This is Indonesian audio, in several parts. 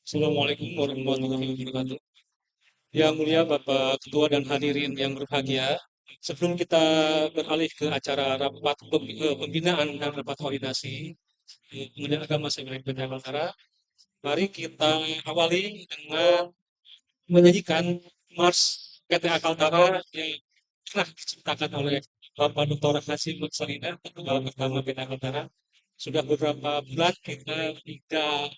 Assalamualaikum warahmatullahi wabarakatuh. Yang mulia Bapak Ketua dan hadirin yang berbahagia, sebelum kita beralih ke acara rapat pembinaan dan rapat koordinasi Kementerian Agama Semen PT Kaltara, mari kita awali dengan menyanyikan Mars PT Kaltara yang pernah diciptakan oleh Bapak Dr. Hasyim Mutsalina, Ketua Pertama PT Kaltara. Sudah beberapa bulan kita tidak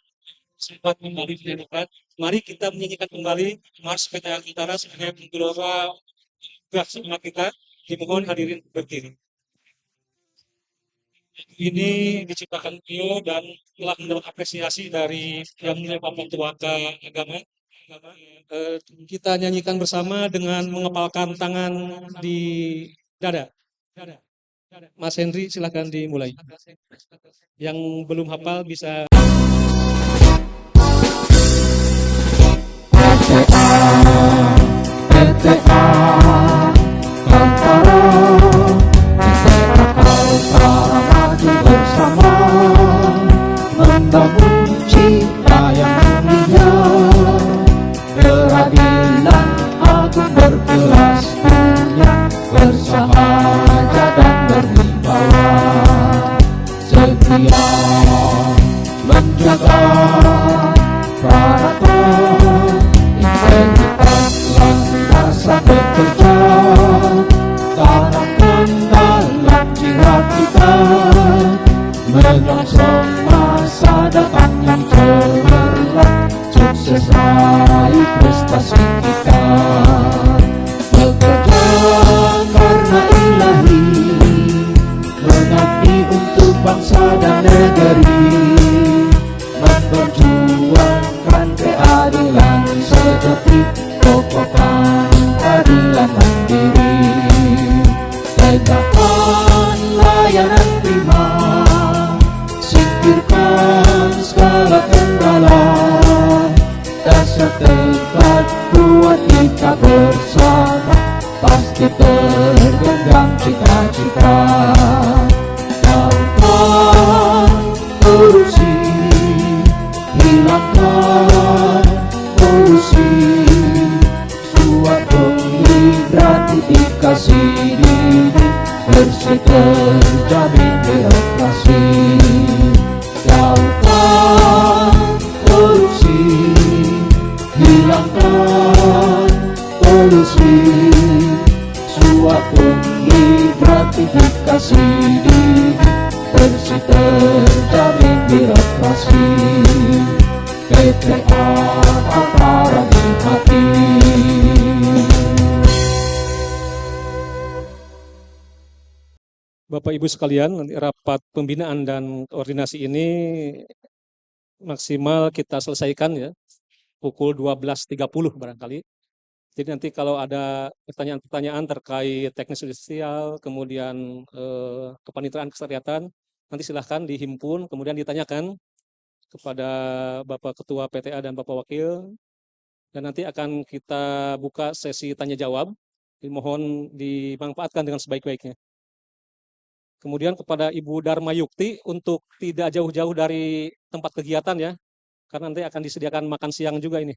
sempat kembali menyanyikan. Mari kita menyanyikan kembali Mars PT Alkitara sebagai penggelora semangat kita. Dimohon hadirin berdiri. Ini diciptakan beliau dan telah mendapat apresiasi dari yang mulia Bapak Ketua Agama. Eh, Kita nyanyikan bersama dengan mengepalkan tangan di dada. Mas Henry, silakan dimulai. Yang belum hafal bisa. PTA Kaltara PTA Kaltara maju bersama membangun cita yang mulia, peradilan agung berkelas dunia, bersahaja dan berwibawa, setia menjaga peraturan integritas rasa bekerja, tanamkan dalam jiwa kita, menyongsong masa depan yang cemerlang, sukses raih prestasi kita. Bekerja karena ilahi, mengabdi untuk bangsa dan negeri, memperjuangkan keadilan sejati, kokohkan keadilan mandiri, tegakkan layanan prima, singkirkan segala kendala, dasar tekad kuat kita bersama, pasti tergenggam cita-cita. Jauhkan korupsi, hilangkan polusi, suap pungli gratifikasi dini, bersih terjamin birokrasi. Jauhkan korupsi, hilangkan polusi, suap pungli gratifikasi dini, bersih terjamin birokrasi. PTA Kaltara nikmati. Bapak Ibu sekalian, nanti rapat pembinaan dan koordinasi ini maksimal kita selesaikan ya pukul 12.30 barangkali. Jadi nanti kalau ada pertanyaan-pertanyaan terkait teknis judisial, kemudian kepaniteraan kesyariatan, nanti silahkan dihimpun, kemudian ditanyakan kepada Bapak Ketua PTA dan Bapak Wakil, dan nanti akan kita buka sesi tanya jawab. Mohon dimanfaatkan dengan sebaik-baiknya. Kemudian kepada Ibu Dharma Yukti untuk tidak jauh-jauh dari tempat kegiatan ya, karena nanti akan disediakan makan siang juga ini.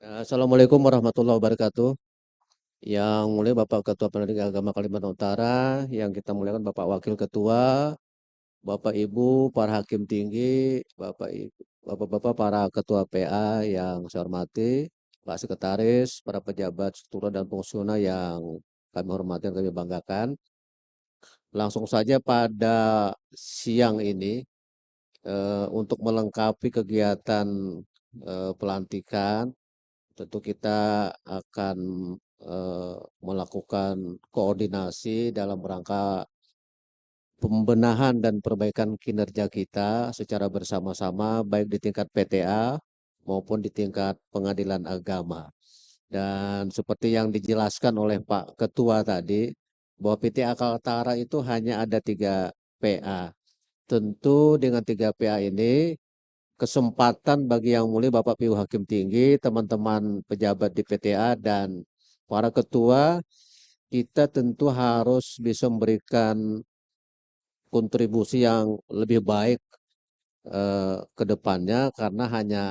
Assalamualaikum warahmatullahi wabarakatuh. Yang mulia Bapak Ketua Pendidikan Agama Kalimantan Utara, yang kita muliakan Bapak Wakil Ketua, Bapak Ibu, para Hakim Tinggi, Bapak-Bapak para Ketua PA yang saya hormati, Pak Sekretaris, para pejabat struktural dan fungsional yang kami hormati dan kami banggakan. Langsung saja pada siang ini, untuk melengkapi kegiatan pelantikan, tentu kita akan melakukan koordinasi dalam rangka pembenahan dan perbaikan kinerja kita secara bersama-sama, baik di tingkat PTA maupun di tingkat pengadilan agama. Dan seperti yang dijelaskan oleh Pak Ketua tadi, bahwa PTA Kaltara itu hanya ada 3 PA. Tentu dengan 3 PA ini, kesempatan bagi Yang Mulia Bapak PU Hakim Tinggi, teman-teman pejabat di PTA, dan para ketua, kita tentu harus bisa memberikan kontribusi yang lebih baik ke depannya, karena hanya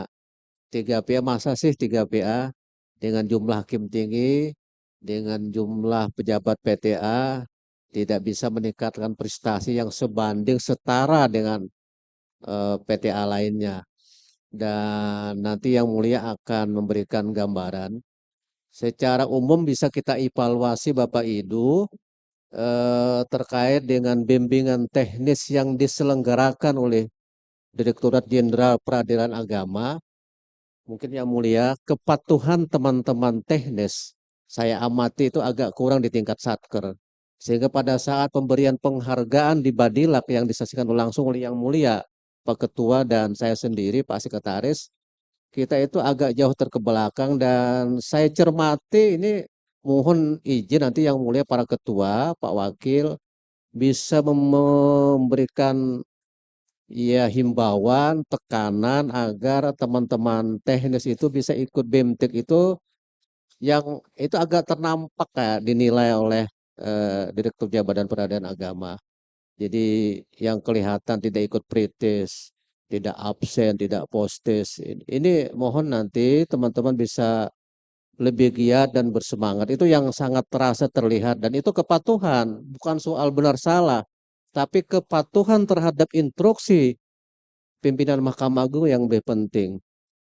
3 PA, masa sih 3 PA dengan jumlah hakim tinggi, dengan jumlah pejabat PTA tidak bisa meningkatkan prestasi yang sebanding setara dengan PTA lainnya. Dan nanti Yang Mulia akan memberikan gambaran. Secara umum bisa kita evaluasi Bapak Ibu terkait dengan bimbingan teknis yang diselenggarakan oleh Direktorat Jenderal Peradilan Agama. Mungkin Yang Mulia, kepatuhan teman-teman teknis saya amati itu agak kurang di tingkat satker. Sehingga pada saat pemberian penghargaan di Badilak yang disaksikan langsung oleh Yang Mulia, Pak Ketua dan saya sendiri, Pak Sekretaris, kita itu agak jauh terkebelakang, dan saya cermati ini, mohon izin nanti Yang Mulia para Ketua, Pak Wakil, bisa memberikan ya himbauan, tekanan agar teman-teman teknis itu bisa ikut BEMTIK itu, yang itu agak ternampak kayak dinilai oleh Direktur Jabatan Peradilan Agama. Jadi yang kelihatan tidak ikut kritis, tidak absen, tidak postis. Ini mohon nanti teman-teman bisa lebih giat dan bersemangat. Itu yang sangat terasa terlihat, dan itu kepatuhan, bukan soal benar salah, tapi kepatuhan terhadap instruksi pimpinan Mahkamah Agung yang lebih penting.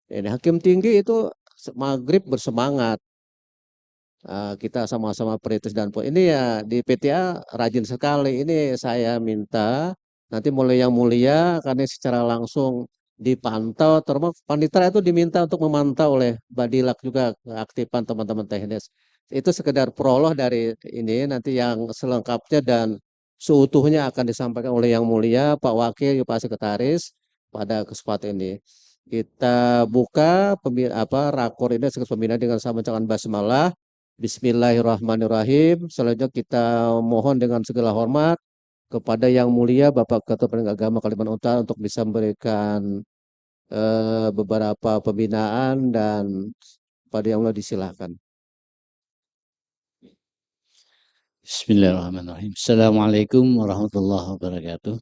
Ini hakim tinggi itu maghrib bersemangat. Kita sama-sama peritis dan ini ya di PTA rajin sekali. Ini saya minta nanti mulai Yang Mulia, karena secara langsung dipantau, termasuk panitera itu diminta untuk memantau oleh Badilak juga keaktifan teman-teman teknis. Itu sekedar prolog dari ini, nanti yang selengkapnya dan seutuhnya akan disampaikan oleh Yang Mulia Pak Wakil, Pak Sekretaris pada kesempatan ini. Kita buka rakor ini sebagai pembinaan dengan sama bacaan basmalah. Bismillahirrahmanirrahim. Selanjutnya kita mohon dengan segala hormat kepada Yang Mulia Bapak Ketua Pendidikan Agama Kalimantan Utara untuk bisa memberikan beberapa pembinaan, dan pada Yang Mulia disilahkan. Bismillahirrahmanirrahim. Assalamualaikum warahmatullahi wabarakatuh.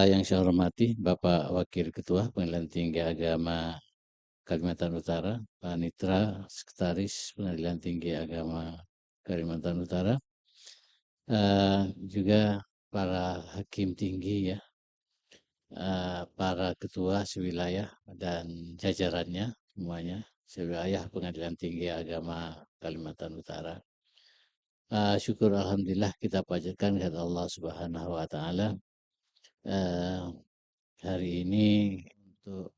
Yang saya hormati Bapak Wakil Ketua Pengadilan Tinggi Agama Kalimantan Utara, Pak Nitra, Sekretaris Pengadilan Tinggi Agama Kalimantan Utara, juga para hakim tinggi ya, para ketua sewilayah dan jajarannya semuanya, sewilayah Pengadilan Tinggi Agama Kalimantan Utara. Syukur alhamdulillah kita panjatkan kepada Allah Subhanahu wa taala hari ini untuk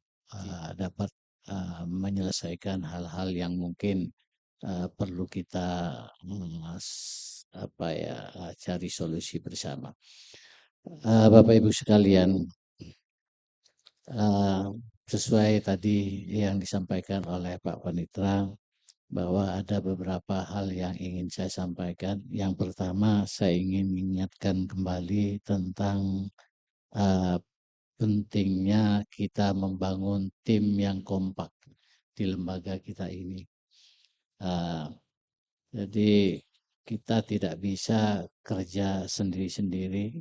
dapat menyelesaikan hal-hal yang mungkin perlu kita cari solusi bersama. Bapak Ibu sekalian, sesuai tadi yang disampaikan oleh Pak Panitra, bahwa ada beberapa hal yang ingin saya sampaikan. Yang pertama, saya ingin mengingatkan kembali tentang pentingnya kita membangun tim yang kompak di lembaga kita ini. Jadi kita tidak bisa kerja sendiri-sendiri.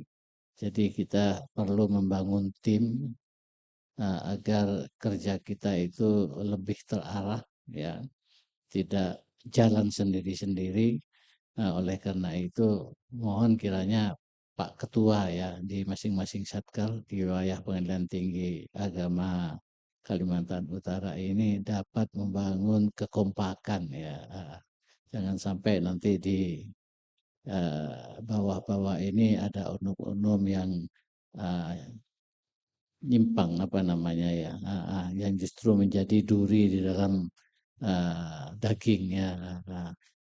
Jadi kita perlu membangun tim agar kerja kita itu lebih terarah, ya. tidak jalan sendiri-sendiri. Oleh karena itu mohon kiranya Pak Ketua ya di masing-masing Satkal di wilayah Pengadilan Tinggi Agama Kalimantan Utara ini dapat membangun kekompakan ya. Jangan sampai nanti di bawah-bawah ini ada oknum-oknum yang nyimpang apa namanya ya, yang justru menjadi duri di dalam daging ya.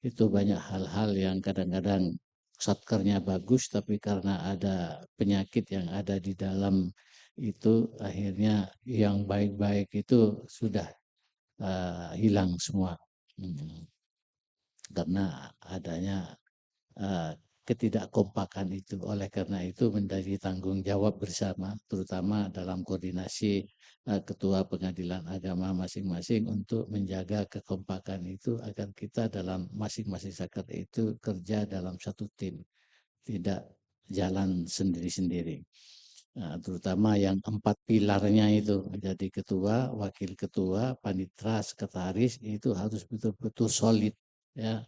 Itu banyak hal-hal yang kadang-kadang satkernya bagus, tapi karena ada penyakit yang ada di dalam itu, akhirnya yang baik-baik itu sudah hilang semua. Karena adanya ketidakkompakan itu. Oleh karena itu menjadi tanggung jawab bersama, terutama dalam koordinasi ketua pengadilan agama masing-masing untuk menjaga kekompakan itu agar kita dalam masing-masing zakat itu kerja dalam satu tim, tidak jalan sendiri-sendiri. Terutama yang 4 pilarnya itu, jadi ketua, wakil ketua, panitera, sekretaris itu harus betul-betul solid ya.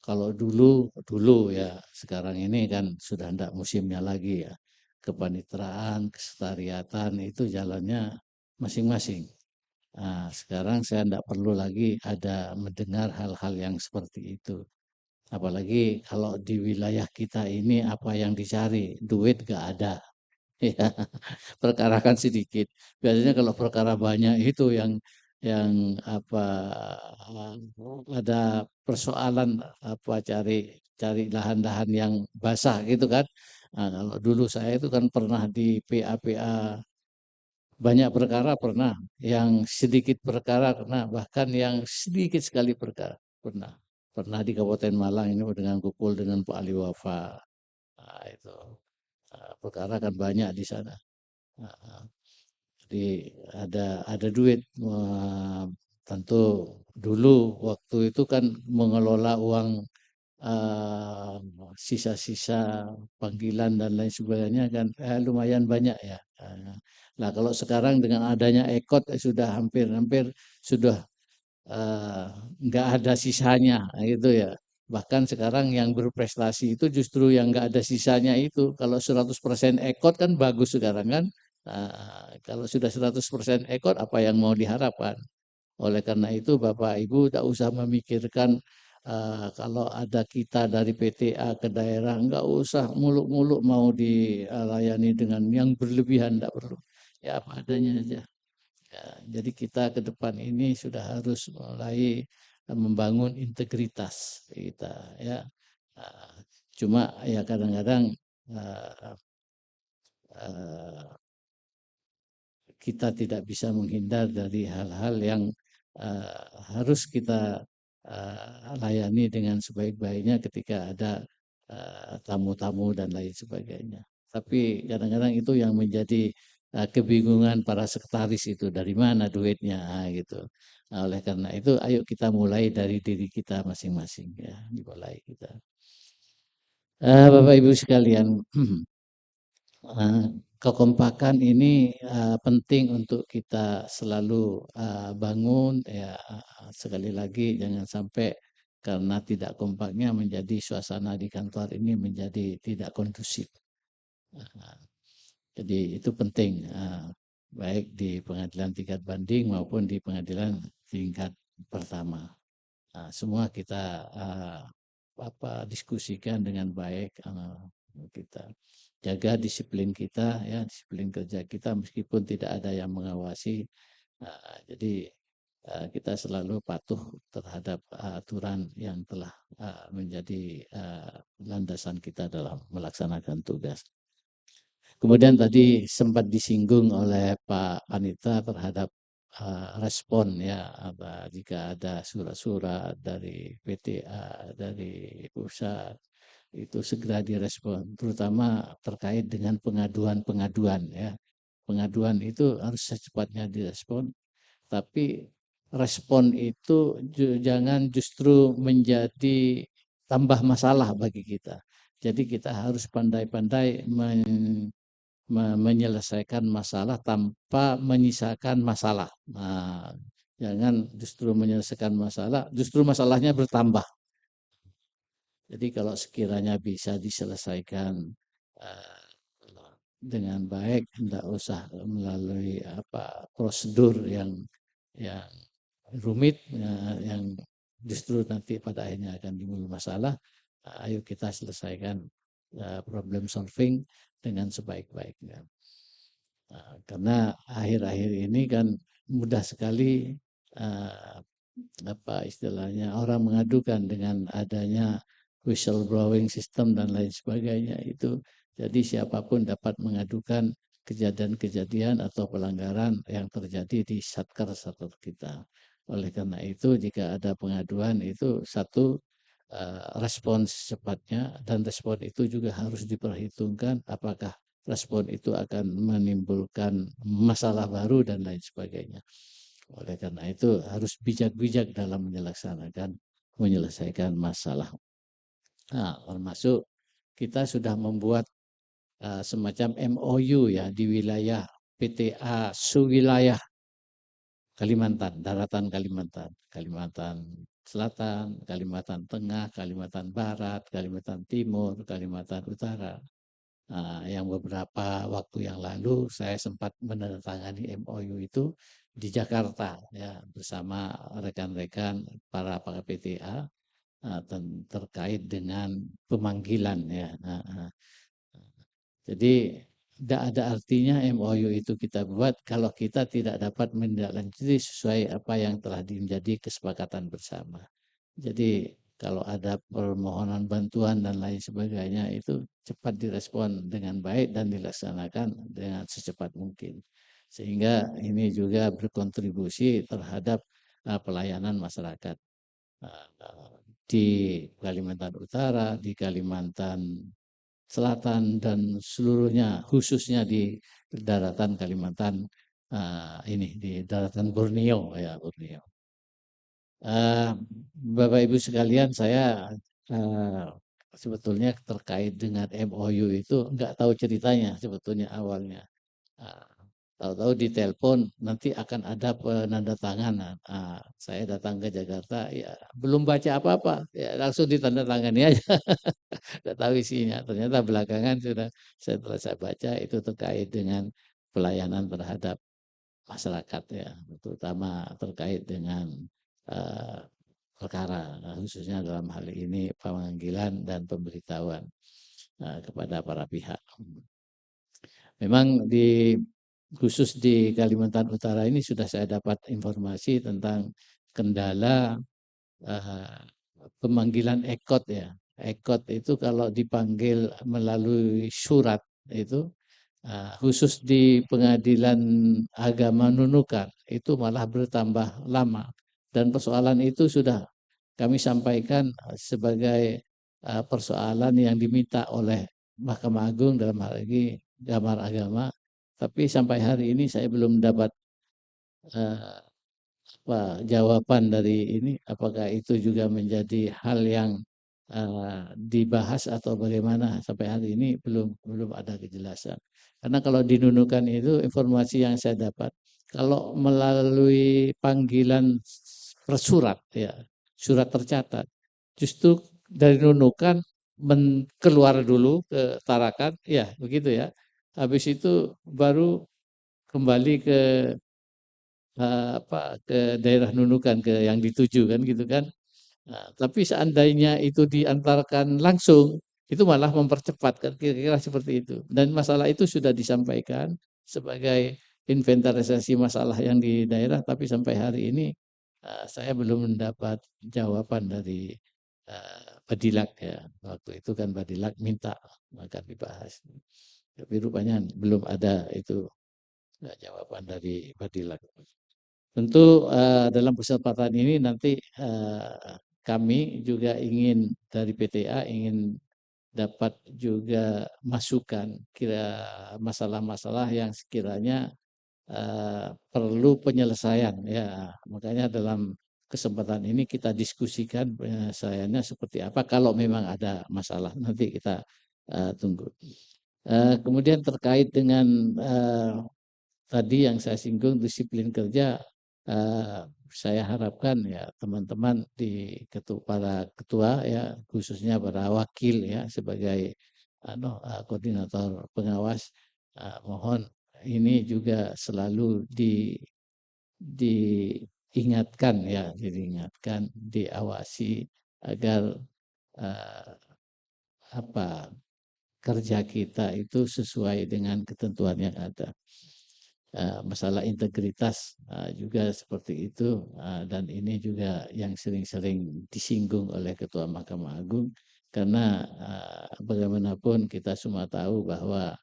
Kalau dulu ya, sekarang ini kan sudah tidak musimnya lagi ya. Kepaniteraan, kesetariatan itu jalannya masing-masing. Sekarang saya tidak perlu lagi ada mendengar hal-hal yang seperti itu. Apalagi kalau di wilayah kita ini apa yang dicari, duit gak ada. Ya, perkara kan sedikit. Biasanya kalau perkara banyak itu yang apa, ada persoalan apa cari lahan-lahan yang basah gitu kan. Kalau dulu saya itu kan pernah di PA banyak perkara pernah, yang sedikit perkara pernah, bahkan yang sedikit sekali perkara pernah. Pernah di Kabupaten Malang ini dengan kumpul dengan Pak Ali Wafa. Itu perkara kan banyak di sana. Jadi ada duit. Tentu dulu waktu itu kan mengelola uang sisa-sisa panggilan dan lain sebagainya kan lumayan banyak ya. Nah kalau sekarang dengan adanya ekot sudah hampir-hampir sudah nggak ada sisanya gitu ya. Bahkan sekarang yang berprestasi itu justru yang nggak ada sisanya itu. Kalau 100% ekot kan bagus sekarang kan. Kalau sudah 100% ekot apa yang mau diharapkan? Oleh karena itu Bapak Ibu tak usah memikirkan kalau ada kita dari PTA ke daerah, nggak usah muluk-muluk mau dilayani dengan yang berlebihan, tidak perlu. Ya apa adanya aja. Ya, jadi kita ke depan ini sudah harus mulai membangun integritas kita ya. Cuma ya kadang-kadang kita tidak bisa menghindar dari hal-hal yang harus kita layani dengan sebaik-baiknya ketika ada tamu-tamu dan lain sebagainya. Tapi kadang-kadang itu yang menjadi kebingungan para sekretaris itu dari mana duitnya gitu. Oleh karena itu ayo kita mulai dari diri kita masing-masing ya, dimulai kita. Bapak Ibu sekalian, kekompakan ini penting untuk kita selalu bangun ya. Sekali lagi jangan sampai karena tidak kompaknya menjadi suasana di kantor ini menjadi tidak kondusif. Jadi itu penting baik di pengadilan tingkat banding maupun di pengadilan tingkat pertama. Semua kita diskusikan dengan baik, kita jaga disiplin kita ya, disiplin kerja kita meskipun tidak ada yang mengawasi. Jadi kita selalu patuh terhadap aturan yang telah menjadi landasan kita dalam melaksanakan tugas. Kemudian tadi sempat disinggung oleh Pak Panitra terhadap respon ya, jika ada surat-surat dari PTA, dari pusat, itu segera direspon, terutama terkait dengan pengaduan-pengaduan ya. Pengaduan itu harus secepatnya direspon, tapi respon itu jangan justru menjadi tambah masalah bagi kita. Jadi kita harus pandai-pandai menyelesaikan masalah tanpa menyisakan masalah. Jangan justru menyelesaikan masalah, justru masalahnya bertambah. Jadi kalau sekiranya bisa diselesaikan uh, dengan baik, tidak usah melalui prosedur yang rumit, yang justru nanti pada akhirnya akan timbul masalah. Ayo kita selesaikan problem solving dengan sebaik-baiknya. Karena akhir-akhir ini kan mudah sekali istilahnya orang mengadukan dengan adanya whistleblowing system dan lain sebagainya itu. Jadi siapapun dapat mengadukan kejadian-kejadian atau pelanggaran yang terjadi di satker-satker kita. Oleh karena itu jika ada pengaduan itu satu respons secepatnya, dan respon itu juga harus diperhitungkan apakah respon itu akan menimbulkan masalah baru dan lain sebagainya. Oleh karena itu harus bijak-bijak dalam menyelesaikan masalah. Nah, termasuk kita sudah membuat semacam MOU ya di wilayah PTA Suwilayah Kalimantan, daratan Kalimantan, Kalimantan Selatan, Kalimantan Tengah, Kalimantan Barat, Kalimantan Timur, Kalimantan Utara. Yang beberapa waktu yang lalu saya sempat menandatangani MOU itu di Jakarta ya bersama rekan-rekan para PTA terkait dengan pemanggilan ya. Jadi tidak ada artinya MOU itu kita buat kalau kita tidak dapat menindaklanjuti sesuai apa yang telah menjadi kesepakatan bersama. Jadi kalau ada permohonan bantuan dan lain sebagainya itu cepat direspon dengan baik dan dilaksanakan dengan secepat mungkin. Sehingga ini juga berkontribusi terhadap pelayanan masyarakat di Kalimantan Utara, di Kalimantan Selatan dan seluruhnya, khususnya di daratan Kalimantan di daratan Borneo ya Borneo. Bapak Ibu sekalian, saya sebetulnya terkait dengan MOU itu nggak tahu ceritanya sebetulnya awalnya. Tahu-tahu ditelepon nanti akan ada penandatanganan. Saya datang ke Jakarta, ya belum baca apa-apa, ya langsung ditandatangani aja. Tidak tahu isinya. Ternyata belakangan setelah saya baca itu terkait dengan pelayanan terhadap masyarakat ya, terutama terkait dengan perkara, khususnya dalam hal ini pemanggilan dan pemberitahuan kepada para pihak. Memang khusus di Kalimantan Utara ini sudah saya dapat informasi tentang kendala pemanggilan ekot ya. Ekot itu kalau dipanggil melalui surat itu khusus di Pengadilan Agama Nunukan itu malah bertambah lama, dan persoalan itu sudah kami sampaikan sebagai persoalan yang diminta oleh Mahkamah Agung dalam hal ini Kamar Agama, tapi sampai hari ini saya belum dapat jawaban dari ini, apakah itu juga menjadi hal yang dibahas atau bagaimana. Sampai hari ini belum ada kejelasan. Karena kalau dinunukan itu informasi yang saya dapat, kalau melalui panggilan persurat ya, surat tercatat, justru dari nunukan keluar dulu ke Tarakan ya, begitu ya. Habis itu baru kembali ke ke daerah nunukan, ke yang dituju kan gitu kan. Nah, tapi seandainya itu diantarkan langsung, itu malah mempercepat kan, kira-kira seperti itu. Dan masalah itu sudah disampaikan sebagai inventarisasi masalah yang di daerah, tapi sampai hari ini saya belum mendapat jawaban dari Badilak ya. Waktu itu kan Badilak minta maka dibahas. Tapi rupanya belum ada itu jawaban dari Badilak. Tentu dalam kesempatan ini nanti kami juga ingin dari PTA ingin dapat juga masukan kira masalah-masalah yang sekiranya perlu penyelesaian ya. Makanya dalam kesempatan ini kita diskusikan penyelesaiannya seperti apa kalau memang ada masalah. Nanti kita tunggu. Kemudian terkait dengan tadi yang saya singgung disiplin kerja, saya harapkan ya teman-teman para ketua ya khususnya para wakil ya sebagai koordinator pengawas, mohon ini juga selalu diingatkan ya, diawasi agar eh, apa kerja kita itu sesuai dengan ketentuan yang ada. Masalah integritas juga seperti itu, dan ini juga yang sering-sering disinggung oleh Ketua Mahkamah Agung karena bagaimanapun kita semua tahu bahwa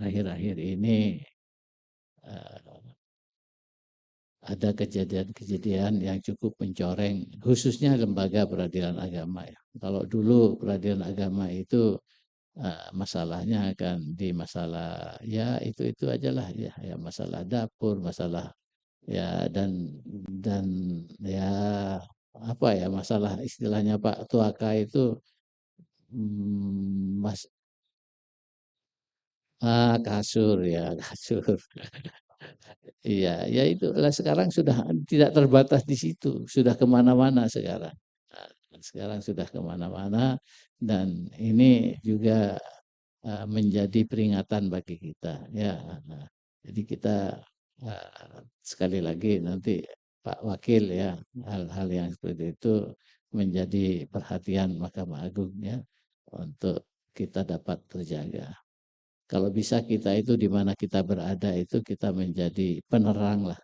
akhir-akhir ini ada kejadian-kejadian yang cukup mencoreng khususnya lembaga peradilan agama ya. Kalau dulu peradilan agama itu masalahnya akan di masalah ya itu aja lah ya, masalah dapur, masalah ya dan ya apa ya masalah istilahnya Pak Tuaka itu mas kasur ya kasur. Iya, ya itu lah sekarang sudah tidak terbatas di situ, sudah kemana-mana sekarang. Sekarang sudah kemana-mana dan ini juga menjadi peringatan bagi kita. Ya, jadi kita sekali lagi nanti Pak Wakil ya hal-hal yang seperti itu menjadi perhatian Mahkamah Agung ya untuk kita dapat terjaga. Kalau bisa kita itu di mana kita berada itu kita menjadi penerang lah.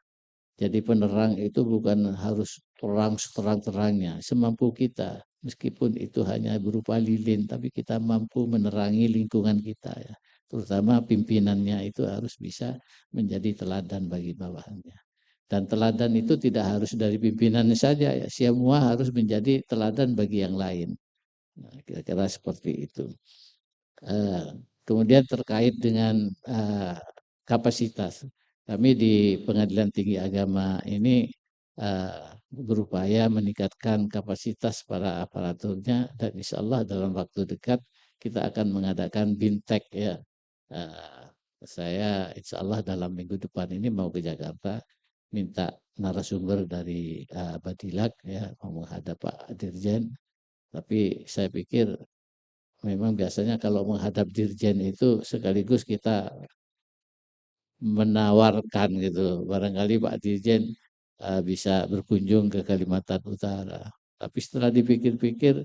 Jadi penerang itu bukan harus terang seterang-terangnya, semampu kita. Meskipun itu hanya berupa lilin, tapi kita mampu menerangi lingkungan kita ya. Terutama pimpinannya itu harus bisa menjadi teladan bagi bawahannya. Dan teladan itu tidak harus dari pimpinannya saja ya, semua harus menjadi teladan bagi yang lain. Nah, kira-kira seperti itu. Kemudian terkait dengan kapasitas, kami di Pengadilan Tinggi Agama ini berupaya meningkatkan kapasitas para aparaturnya dan insya Allah dalam waktu dekat kita akan mengadakan BIMTEK ya. Saya insya Allah dalam minggu depan ini mau ke Jakarta minta narasumber dari Badilak ya mau menghadap Pak Dirjen, tapi saya pikir memang biasanya kalau menghadap dirjen itu sekaligus kita menawarkan gitu. Barangkali Pak Dirjen bisa berkunjung ke Kalimantan Utara. Tapi setelah dipikir-pikir,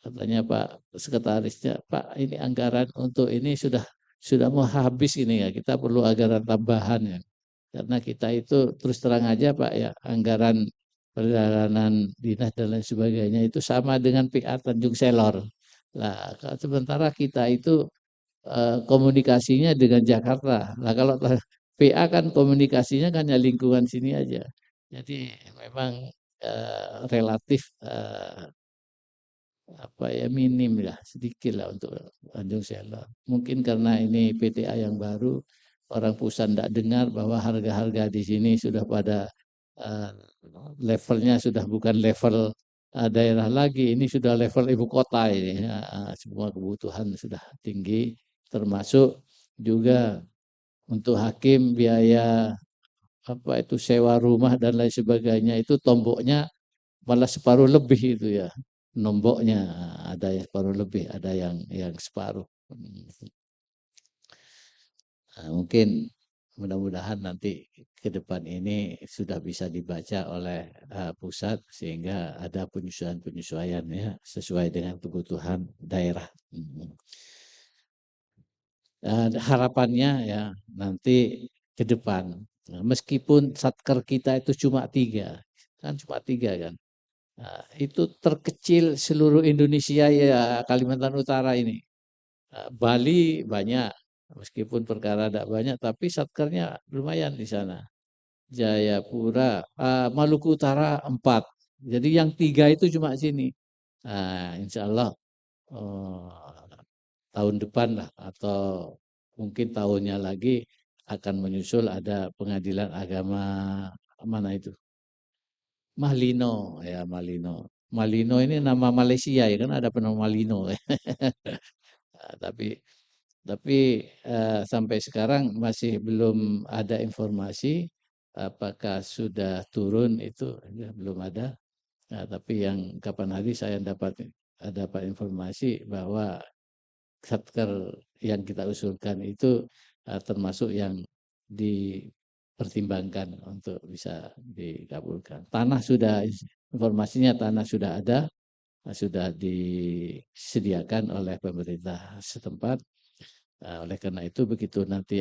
katanya Pak Sekretarisnya, Pak ini anggaran untuk ini sudah mau habis ini ya. Kita perlu anggaran tambahan ya. Karena kita itu terus terang aja Pak ya, anggaran perjalanan dinas dan lain sebagainya itu sama dengan PR Tanjung Selor. Nah, sementara kita itu komunikasinya dengan Jakarta. Nah, kalau PA kan komunikasinya kan ya lingkungan sini aja. Jadi memang relatif apa ya minim lah, sedikit lah untuk Tanjung Selor. Mungkin karena ini PTA yang baru, orang pusat tidak dengar bahwa harga-harga di sini sudah pada levelnya sudah bukan level daerah lagi, ini sudah level ibu kota ini. Semua kebutuhan sudah tinggi, termasuk juga untuk hakim biaya apa itu sewa rumah dan lain sebagainya itu tomboknya malah separuh lebih itu ya. Nomboknya ada yang separuh lebih, ada yang separuh. Nah, mungkin mudah-mudahan nanti ke depan ini sudah bisa dibaca oleh pusat sehingga ada penyesuaian-penyesuaian ya sesuai dengan kebutuhan daerah. Harapannya ya nanti ke depan meskipun satker kita itu cuma 3 kan kan. Nah, itu terkecil seluruh Indonesia ya Kalimantan Utara ini. Bali banyak, meskipun perkara tidak banyak, tapi satkernya lumayan di sana. Jayapura, Maluku Utara 4. Jadi yang 3 itu cuma sini. Nah, insya Allah tahun depan lah atau mungkin tahunnya lagi akan menyusul ada pengadilan agama mana itu? Malino ya Malino. Malino ini nama Malaysia ya kan ada penama Malino. Tapi sampai sekarang masih belum ada informasi apakah sudah turun itu ya, belum ada. Nah, tapi yang kapan hari saya dapat informasi bahwa satker yang kita usulkan itu termasuk yang dipertimbangkan untuk bisa dikabulkan. Informasinya tanah sudah ada, sudah disediakan oleh pemerintah setempat. Oleh karena itu begitu nanti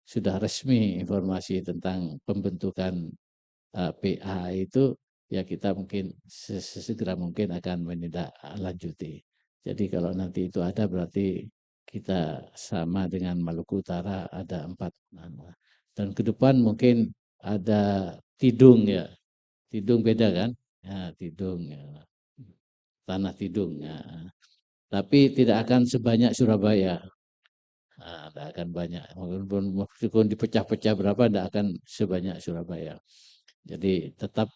sudah resmi informasi tentang pembentukan PA itu, ya kita mungkin sesegera mungkin akan menindaklanjuti. Jadi kalau nanti itu ada berarti kita sama dengan Maluku Utara ada 4 nama. Dan ke depan mungkin ada Tidung ya. Tidung beda kan? Ya, Tidung ya. Tanah Tidung ya. Tapi tidak akan sebanyak Surabaya. Nah, tidak akan banyak. Meskipun dipecah-pecah berapa, tidak akan sebanyak Surabaya. Jadi tetap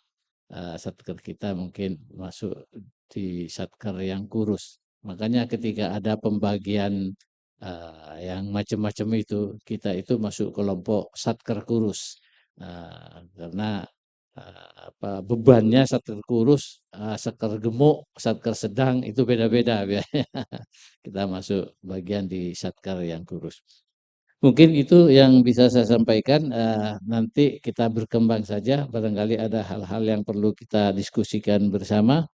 satker kita mungkin masuk di satker yang kurus. Makanya ketika ada pembagian yang macam-macam itu, kita itu masuk kelompok satker kurus. Karena bebannya satker kurus, satker gemuk, satker sedang itu beda-beda biasanya. Kita masuk bagian di satker yang kurus. Mungkin itu yang bisa saya sampaikan. Nanti kita berkembang saja. Barangkali ada hal-hal yang perlu kita diskusikan bersama.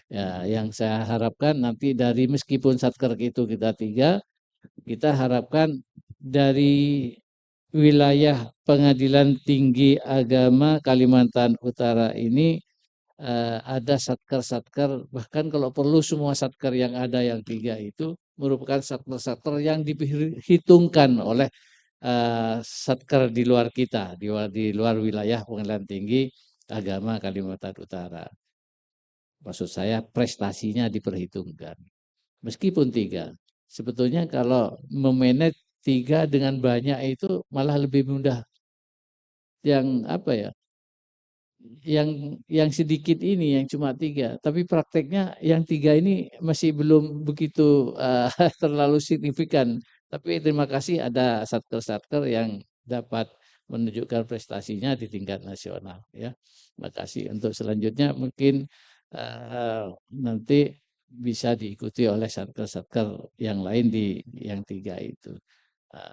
Ya, yang saya harapkan nanti dari meskipun satker itu kita 3, kita harapkan dari wilayah Pengadilan Tinggi Agama Kalimantan Utara ini ada satker-satker, bahkan kalau perlu semua satker yang ada yang 3 itu merupakan satker-satker yang diperhitungkan oleh satker di luar kita, di luar wilayah Pengadilan Tinggi Agama Kalimantan Utara. Maksud saya prestasinya diperhitungkan. Meskipun 3, sebetulnya kalau memanage 3 dengan banyak itu malah lebih mudah. Yang apa ya? Yang sedikit ini yang cuma 3, tapi prakteknya yang 3 ini masih belum begitu terlalu signifikan. Tapi terima kasih ada satker-satker yang dapat menunjukkan prestasinya di tingkat nasional ya. Terima kasih. Untuk selanjutnya mungkin nanti bisa diikuti oleh satker-satker yang lain di yang 3 itu.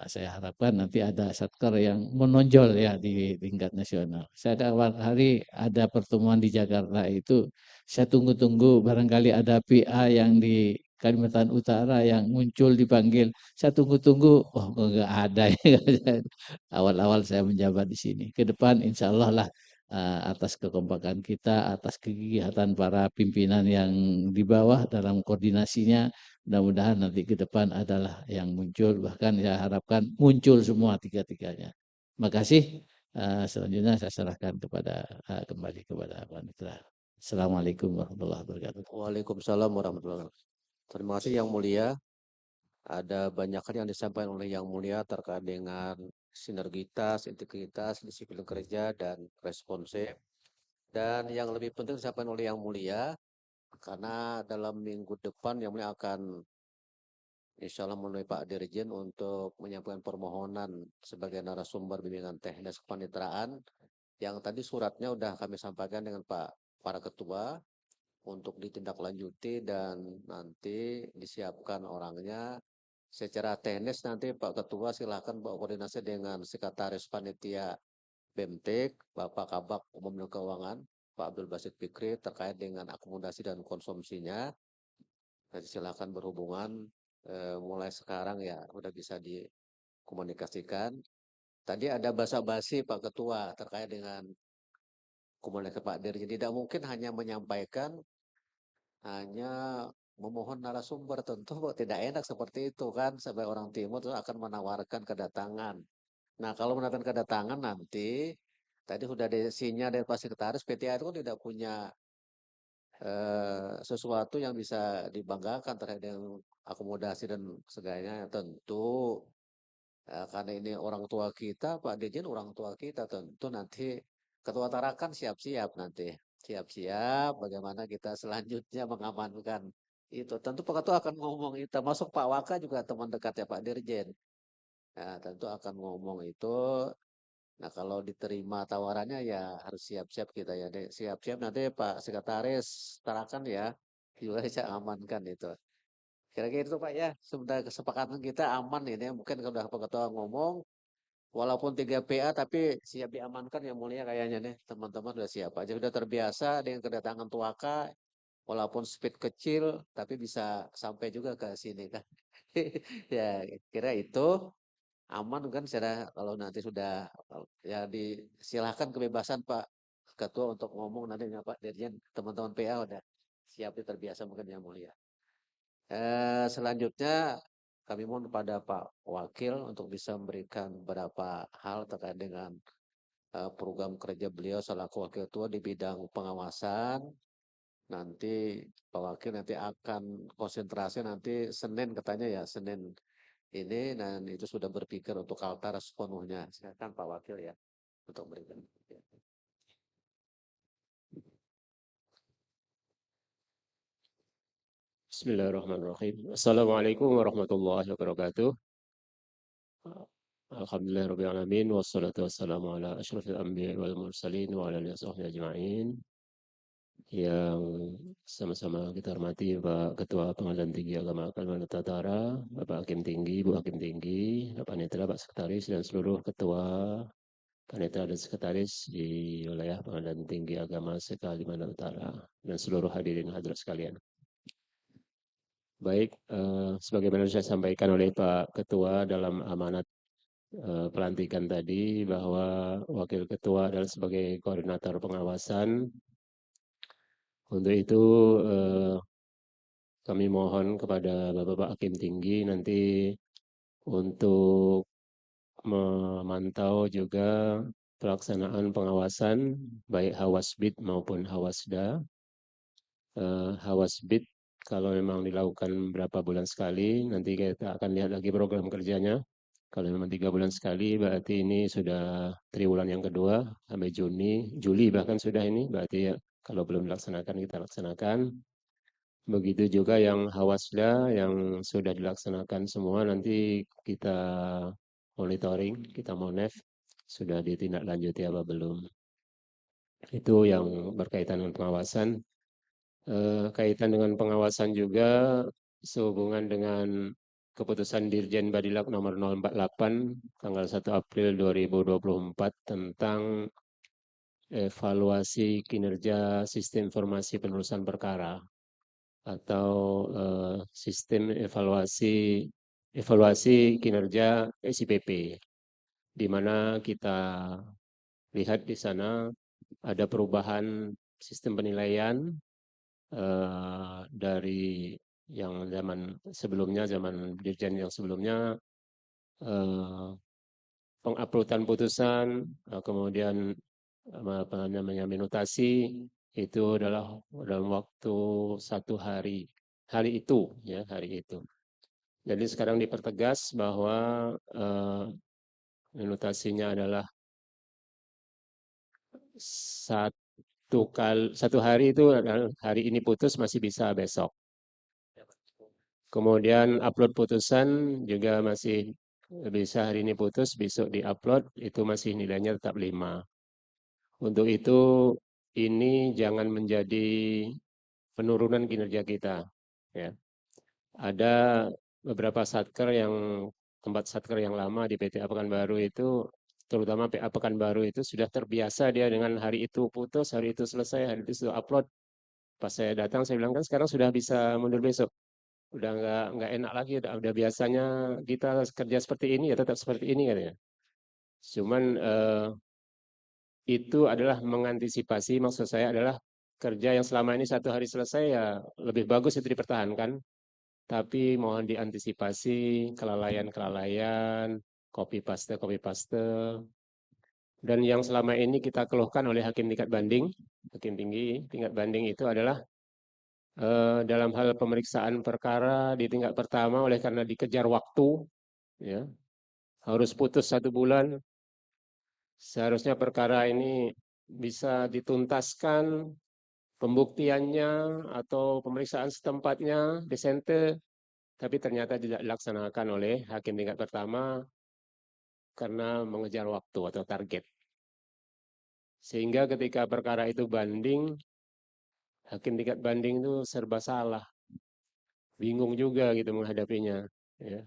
Saya harapkan nanti ada satker yang menonjol ya di tingkat nasional. Saya awal hari ada pertemuan di Jakarta itu, saya tunggu-tunggu barangkali ada PA yang di Kalimantan Utara yang muncul dipanggil. Saya tunggu-tunggu, oh enggak ada. Awal-awal saya menjabat di sini. Ke depan insya Allah lah atas kekompakan kita, atas kegiatan para pimpinan yang di bawah dalam koordinasinya, mudah-mudahan nanti ke depan adalah yang muncul, bahkan saya harapkan muncul semua 3-3-nya. Terima kasih. Selanjutnya saya serahkan kembali kepada Pak Mitra. Assalamualaikum warahmatullahi wabarakatuh. Waalaikumsalam warahmatullahi wabarakatuh. Terima kasih Yang Mulia. Ada banyak hal yang disampaikan oleh Yang Mulia terkait dengan sinergitas, integritas, disiplin kerja, dan responsif. Dan yang lebih penting disampaikan oleh Yang Mulia, karena dalam minggu depan Yang Mulia akan insya Allah menemui Pak Dirjen untuk menyampaikan permohonan sebagai narasumber bimbingan teknis kepaniteraan. Yang tadi suratnya sudah kami sampaikan dengan para ketua untuk ditindaklanjuti dan nanti disiapkan orangnya. Secara teknis nanti Pak Ketua silakan koordinasi dengan Sekretaris Panitia BEMTIK, Bapak Kabak Umum dan Keuangan, Pak Abdul Basit Fikri terkait dengan akomodasi dan konsumsinya. Nanti silakan berhubungan mulai sekarang ya udah bisa dikomunikasikan. Tadi ada basa-basi Pak Ketua terkait dengan komunikasi Pak Dirjen. Tidak mungkin hanya menyampaikan, hanya memohon narasumber, tentu tidak enak seperti itu kan. Sebagai orang timur itu akan menawarkan kedatangan. Nah kalau menawarkan kedatangan nanti, tadi sudah desinya dari Pak Sekretaris, PTA itu kan tidak punya sesuatu yang bisa dibanggakan terkait dengan akomodasi dan segalanya. Tentu karena ini orang tua kita, Pak Dirjen orang tua kita, tentu nanti Ketua Tarakan siap-siap nanti. Siap-siap bagaimana kita selanjutnya mengamankan itu. Tentu Pak Ketua akan ngomong itu, termasuk Pak Waka juga teman dekatnya Pak Dirjen. Ya, tentu akan ngomong itu Nah, kalau diterima tawarannya ya harus siap-siap kita ya, Dek. Siap-siap nanti Pak Sekretaris tarakan ya, juga saya amankan itu. Kira-kira itu Pak ya, sudah kesepakatan kita aman ini. Mungkin kalau udah Pak Ketua ngomong, walaupun 3 PA tapi siap diamankan yang mulia kayaknya nih. Teman-teman sudah siap aja, sudah terbiasa dengan kedatangan Tuaka, walaupun speed kecil tapi bisa sampai juga ke sini kan. Ya, kira itu aman kan secara kalau nanti sudah ya disilahkan kebebasan Pak Ketua untuk ngomong nanti ya Pak Dirjen, teman-teman PA udah siap terbiasa mungkin yang mulia. Selanjutnya kami mohon kepada Pak Wakil untuk bisa memberikan beberapa hal terkait dengan program kerja beliau selaku Wakil Ketua di bidang pengawasan. Nanti Pak Wakil nanti akan konsentrasi nanti Senin katanya ya, Senin ini dan itu sudah berpikir untuk Kaltar sepenuhnya. Silakan Pak Wakil ya untuk berikan. Bismillahirrahmanirrahim. Assalamualaikum warahmatullahi wabarakatuh. Alhamdulillahirabbil alamin wassalatu wassalamu ala asyrofil anbiya'i wal mursalin wa ala alihi washabbihi ajma'in. Yang sama-sama kita hormati Pak Ketua Pengadilan Tinggi Agama Kalimantan Utara, Bapak Hakim Tinggi, Bu Hakim Tinggi, Pak Panitera, Pak Sekretaris dan seluruh ketua Panitera dan Sekretaris di wilayah Pengadilan Tinggi Agama se-Kalimantan Utara dan seluruh hadirin hadirat sekalian. Baik, sebagaimana saya sampaikan oleh Pak Ketua dalam amanat pelantikan tadi bahwa Wakil Ketua adalah sebagai koordinator pengawasan. Untuk itu kami mohon kepada Bapak Hakim Tinggi nanti untuk memantau juga pelaksanaan pengawasan baik Hawasbid maupun Hawasda. Hawasbid kalau memang dilakukan berapa bulan sekali, nanti kita akan lihat lagi program kerjanya. Kalau memang 3 bulan sekali, berarti ini sudah triwulan yang kedua, sampai Juli bahkan sudah ini, berarti ya, kalau belum dilaksanakan, kita laksanakan. Begitu juga yang Hawasda, yang sudah dilaksanakan semua, nanti kita monitoring, kita monef, sudah ditindaklanjuti apa belum. Itu yang berkaitan dengan pengawasan. Kaitan dengan pengawasan juga sehubungan dengan keputusan Dirjen Badilak nomor 048 tanggal 1 April 2024 tentang evaluasi kinerja sistem informasi penerusan perkara atau sistem evaluasi kinerja SIPP, di mana kita lihat di sana ada perubahan sistem penilaian dari yang zaman sebelumnya, zaman Dirjen yang sebelumnya, penguploadan putusan, kemudian apa namanya minutasi itu adalah dalam waktu 1 hari itu ya, hari itu. Jadi sekarang dipertegas bahwa minutasinya adalah 1 hari itu adalah hari ini putus masih bisa besok. Kemudian upload putusan juga masih bisa hari ini putus, besok di-upload, itu masih nilainya tetap 5. Untuk itu ini jangan menjadi penurunan kinerja kita. Ya. Ada beberapa satker tempat satker yang lama di PTA Pekanbaru itu, terutama PA Pekanbaru itu sudah terbiasa dia dengan hari itu putus, hari itu selesai, hari itu sudah upload. Pas saya datang saya bilang kan sekarang sudah bisa mundur besok. Udah nggak enak lagi, udah biasanya kita kerja seperti ini ya tetap seperti ini katanya. Cuman itu adalah mengantisipasi, maksud saya adalah kerja yang selama ini 1 hari selesai ya lebih bagus itu dipertahankan, tapi mohon diantisipasi kelalaian, copy paste, dan yang selama ini kita keluhkan oleh hakim tingkat banding, hakim tinggi tingkat banding itu adalah dalam hal pemeriksaan perkara di tingkat pertama oleh karena dikejar waktu, ya, harus putus 1 bulan. Seharusnya perkara ini bisa dituntaskan pembuktiannya atau pemeriksaan setempatnya desente, tapi ternyata tidak dilaksanakan oleh hakim tingkat pertama karena mengejar waktu atau target. Sehingga ketika perkara itu banding, hakim tingkat banding itu serba salah, bingung juga gitu menghadapinya. Ya.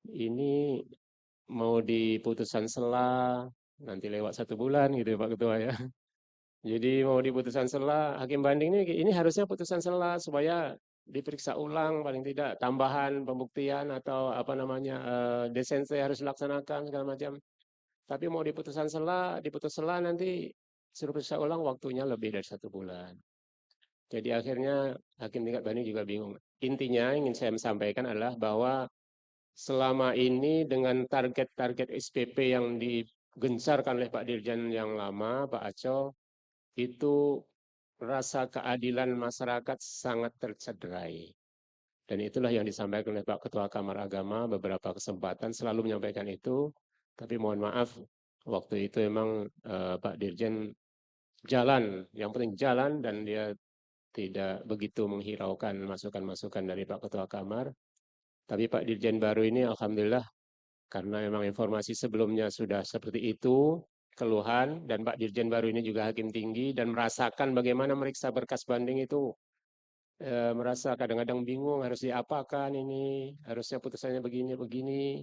Ini mau di putusan sela, nanti lewat 1 bulan gitu ya Pak Ketua ya. Jadi mau di putusan sela, hakim banding ini harusnya putusan sela supaya diperiksa ulang paling tidak tambahan pembuktian atau apa namanya desense harus dilaksanakan segala macam. Tapi mau di putusan sela, diputus sela nanti suruh periksa ulang waktunya lebih dari 1 bulan. Jadi akhirnya hakim tingkat banding juga bingung. Intinya ingin saya sampaikan adalah bahwa selama ini dengan target-target SPP yang digencarkan oleh Pak Dirjen yang lama, Pak Aco, itu rasa keadilan masyarakat sangat tercederai. Dan itulah yang disampaikan oleh Pak Ketua Kamar Agama beberapa kesempatan selalu menyampaikan itu. Tapi mohon maaf, waktu itu memang Pak Dirjen jalan, yang penting jalan dan dia tidak begitu menghiraukan masukan-masukan dari Pak Ketua Kamar. Tapi Pak Dirjen baru ini alhamdulillah karena memang informasi sebelumnya sudah seperti itu, keluhan, dan Pak Dirjen baru ini juga hakim tinggi dan merasakan bagaimana meriksa berkas banding itu merasa kadang-kadang bingung harus diapakan ini, harusnya putusannya begini.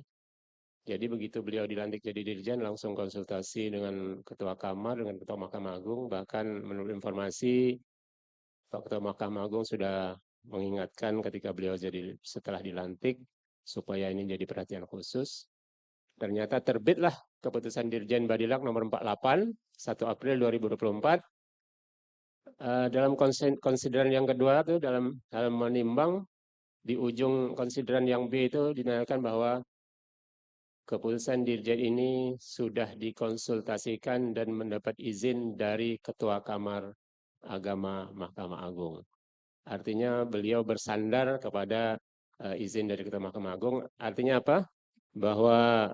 Jadi begitu beliau dilantik jadi Dirjen langsung konsultasi dengan Ketua Kamar, dengan Ketua Mahkamah Agung, bahkan menurut informasi Pak Ketua Mahkamah Agung sudah mengingatkan ketika beliau jadi setelah dilantik supaya ini jadi perhatian khusus. Ternyata terbitlah keputusan Dirjen Badilak nomor 48 1 April 2024. Dalam konsideran yang kedua itu dalam menimbang di ujung konsideran yang B itu dinyatakan bahwa keputusan Dirjen ini sudah dikonsultasikan dan mendapat izin dari Ketua Kamar Agama Mahkamah Agung. Artinya beliau bersandar kepada izin dari Ketua Mahkamah Agung. Artinya apa? Bahwa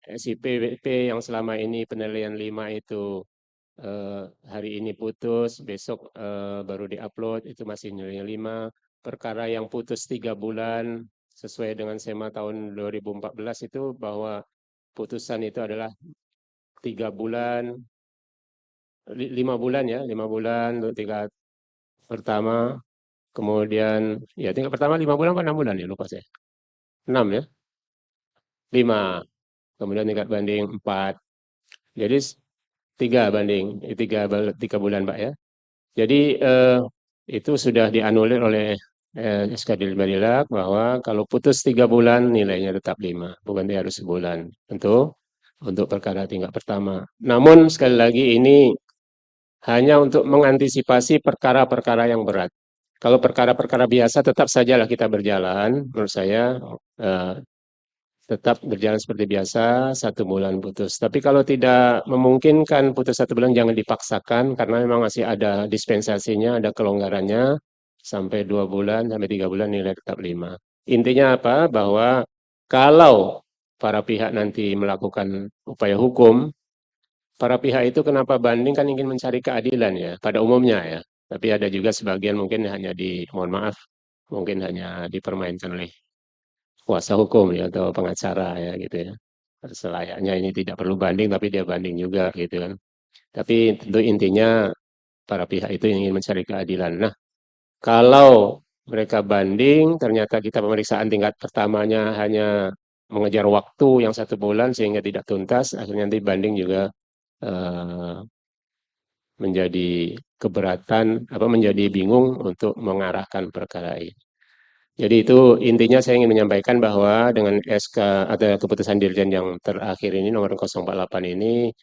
SIPP yang selama ini penilaian 5 itu hari ini putus, besok baru diupload, itu masih nilainya 5. Perkara yang putus 3 bulan sesuai dengan SEMA tahun 2014 itu bahwa putusan itu adalah 3 bulan, 5 bulan ya, 5 bulan untuk tingkat pertama, kemudian ya tingkat pertama 5 bulan apa 6 bulan ya, lupa saya. 6 ya. 5, kemudian tingkat banding 4. Jadi 3 banding, 3 bulan Pak ya. Jadi itu sudah dianulir oleh SK Dirjen Badilak bahwa kalau putus 3 bulan nilainya tetap 5, bukan harus sebulan. Untuk perkara tingkat pertama. Namun sekali lagi ini hanya untuk mengantisipasi perkara-perkara yang berat. Kalau perkara-perkara biasa tetap sajalah kita berjalan, menurut saya tetap berjalan seperti biasa, 1 bulan putus. Tapi kalau tidak memungkinkan putus 1 bulan jangan dipaksakan karena memang masih ada dispensasinya, ada kelonggarannya sampai 2 bulan, sampai 3 bulan nilai tetap 5. Intinya apa? Bahwa kalau para pihak nanti melakukan upaya hukum, para pihak itu kenapa banding kan ingin mencari keadilan ya, pada umumnya ya. Tapi ada juga sebagian mungkin hanya mohon maaf, mungkin hanya dipermainkan oleh kuasa hukum ya atau pengacara ya gitu ya. Selayaknya ini tidak perlu banding tapi dia banding juga gitu kan. Tapi tentu intinya para pihak itu ingin mencari keadilan. Nah, kalau mereka banding ternyata kita pemeriksaan tingkat pertamanya hanya mengejar waktu yang 1 bulan sehingga tidak tuntas, akhirnya nanti banding juga menjadi keberatan menjadi bingung untuk mengarahkan perkara ini. Jadi itu intinya saya ingin menyampaikan bahwa dengan SK atau keputusan Dirjen yang terakhir ini nomor 048 ini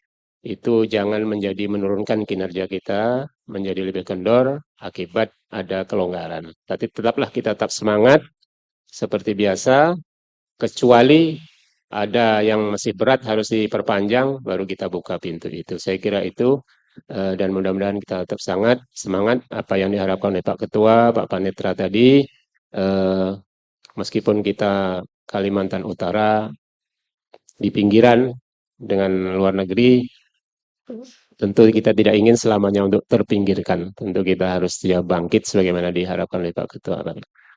itu jangan menjadi menurunkan kinerja kita menjadi lebih kendor akibat ada kelonggaran. Tapi tetaplah kita tetap semangat seperti biasa kecuali ada yang masih berat harus diperpanjang baru kita buka pintu itu. Saya kira itu dan mudah-mudahan kita tetap semangat apa yang diharapkan oleh Pak Ketua, Pak Panitra tadi. Meskipun kita Kalimantan Utara di pinggiran dengan luar negeri, tentu kita tidak ingin selamanya untuk terpinggirkan. Tentu kita harus siap bangkit sebagaimana diharapkan oleh Pak Ketua.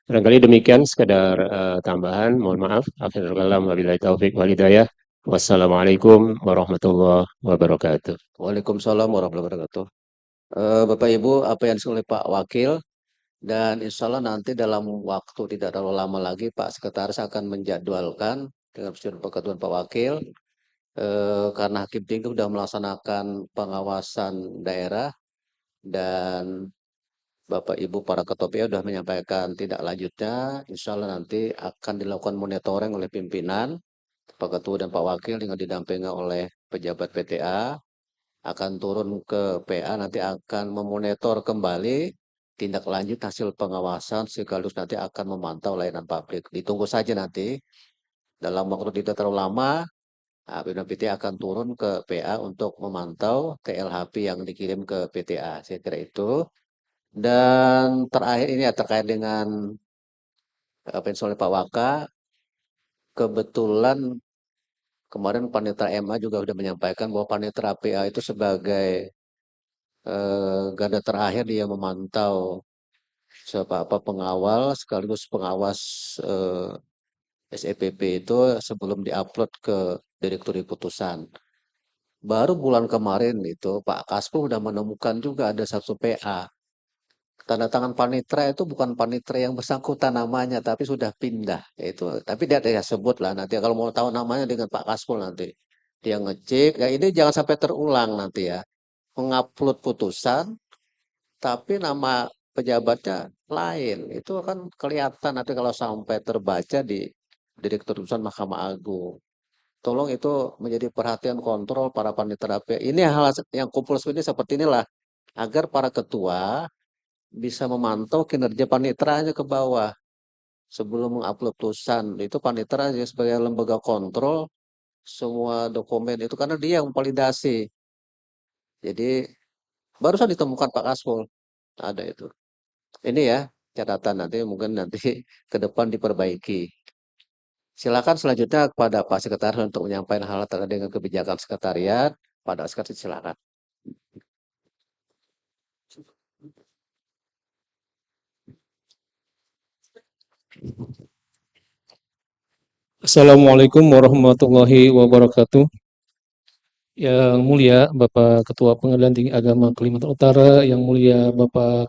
Barangkali demikian sekedar tambahan. Mohon maaf. Akhirul kalam wabillahi taufik wal hidayah. Wassalamualaikum warahmatullahi wabarakatuh. Waalaikumsalam warahmatullahi wabarakatuh. Bapak Ibu, apa yang disampaikan oleh Pak Wakil, dan insya Allah nanti dalam waktu tidak terlalu lama lagi Pak Sekretaris akan menjadwalkan dengan persetujuan Pak Wakil, karena Hakim Tinggi sudah melaksanakan pengawasan daerah dan Bapak Ibu para ketua PA sudah menyampaikan tidak lanjutnya, insya Allah nanti akan dilakukan monitoring oleh pimpinan, Pak Ketua dan Pak Wakil dengan didampingi oleh pejabat PTA, akan turun ke PA, nanti akan memonitor kembali tindak lanjut hasil pengawasan, sekaligus nanti akan memantau layanan publik. Ditunggu saja nanti, dalam waktu tidak terlalu lama, pimpinan PTA akan turun ke PA untuk memantau TLHP yang dikirim ke PTA. Saya kira itu. Dan terakhir ini ya terkait dengan apa yang disampaikan Pak Waka, kebetulan kemarin Panitera MA juga sudah menyampaikan bahwa Panitera PA itu sebagai garda terakhir dia memantau apa pengawal sekaligus pengawas SEPP itu sebelum diupload ke direktur putusan. Baru bulan kemarin itu Pak Kaspo sudah menemukan juga ada satu PA. Tanda tangan panitera itu bukan panitera yang bersangkutan namanya, tapi sudah pindah. Itu, tapi dia sebut lah nanti kalau mau tahu namanya dengan Pak Kaspo nanti. Dia ngecek, ya ini jangan sampai terulang nanti ya. Mengupload putusan, tapi nama pejabatnya lain. Itu kan kelihatan nanti kalau sampai terbaca di Direktur Putusan Mahkamah Agung. Tolong itu menjadi perhatian kontrol para panitera. Ini hal yang kumpul seperti inilah agar para ketua bisa memantau kinerja paniteranya ke bawah sebelum mengupload putusan. Itu panitera sebagai lembaga kontrol semua dokumen itu karena dia yang validasi. Jadi barusan ditemukan Pak Kasmul ada itu. Ini ya catatan nanti mungkin nanti ke depan diperbaiki. Silakan selanjutnya kepada Pak Sekretaris untuk menyampaikan hal terkait dengan kebijakan sekretariat. Pada sekretaris silakan. Assalamualaikum warahmatullahi wabarakatuh. Yang mulia Bapak Ketua Pengadilan Tinggi Agama Kalimantan Utara, yang mulia Bapak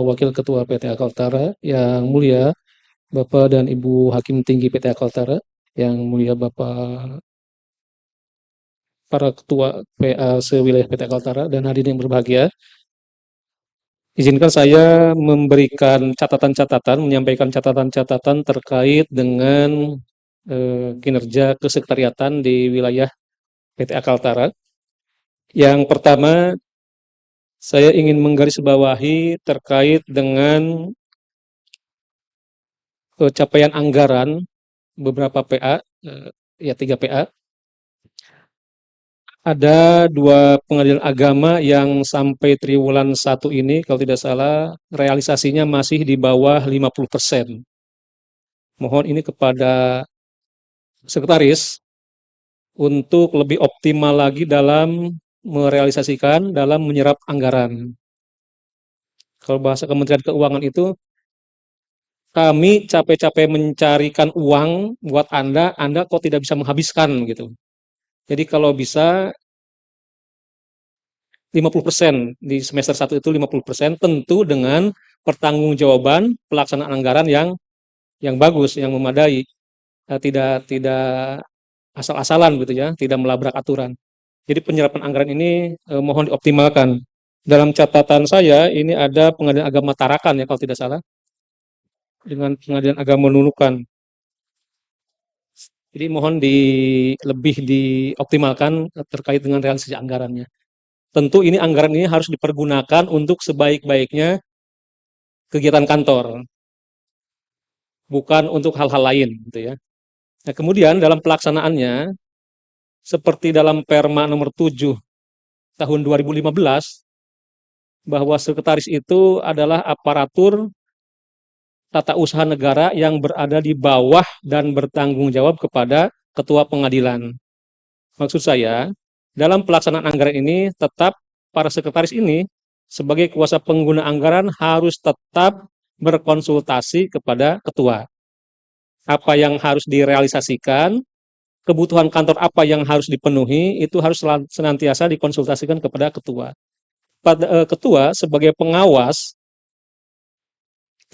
Wakil Ketua PTA Kaltara, yang mulia Bapak dan Ibu Hakim Tinggi PTA Kaltara, yang mulia Bapak para ketua PA sewilayah PTA Kaltara dan hadirin yang berbahagia. Izinkan saya memberikan catatan-catatan, menyampaikan catatan-catatan terkait dengan kinerja kesekretariatan di wilayah PTA Kaltara. Yang pertama, saya ingin menggarisbawahi terkait dengan capaian anggaran beberapa PA, ya 3 PA. Ada 2 pengadilan agama yang sampai triwulan 1 ini, kalau tidak salah, realisasinya masih di bawah 50%. Mohon ini kepada sekretaris untuk lebih optimal lagi dalam merealisasikan, dalam menyerap anggaran. Kalau bahasa Kementerian Keuangan itu, kami capek-capek mencarikan uang buat Anda kok tidak bisa menghabiskan gitu. Jadi kalau bisa 50% di semester 1 itu 50%, tentu dengan pertanggungjawaban pelaksanaan anggaran yang bagus, yang memadai. Tidak asal-asalan gitu ya, tidak melabrak aturan. Jadi penyerapan anggaran ini mohon dioptimalkan. Dalam catatan saya ini ada Pengadilan Agama Tarakan ya kalau tidak salah, dengan Pengadilan Agama Nunukan. Jadi mohon lebih dioptimalkan terkait dengan realisasi anggarannya. Tentu ini anggaran ini harus dipergunakan untuk sebaik-baiknya kegiatan kantor, bukan untuk hal-hal lain gitu ya. Nah, kemudian dalam pelaksanaannya, seperti dalam Perma nomor 7 tahun 2015, bahwa sekretaris itu adalah aparatur tata usaha negara yang berada di bawah dan bertanggung jawab kepada ketua pengadilan. Maksud saya, dalam pelaksanaan anggaran ini tetap para sekretaris ini sebagai kuasa pengguna anggaran harus tetap berkonsultasi kepada ketua. Apa yang harus direalisasikan, kebutuhan kantor apa yang harus dipenuhi, itu harus senantiasa dikonsultasikan kepada ketua. Ketua sebagai pengawas,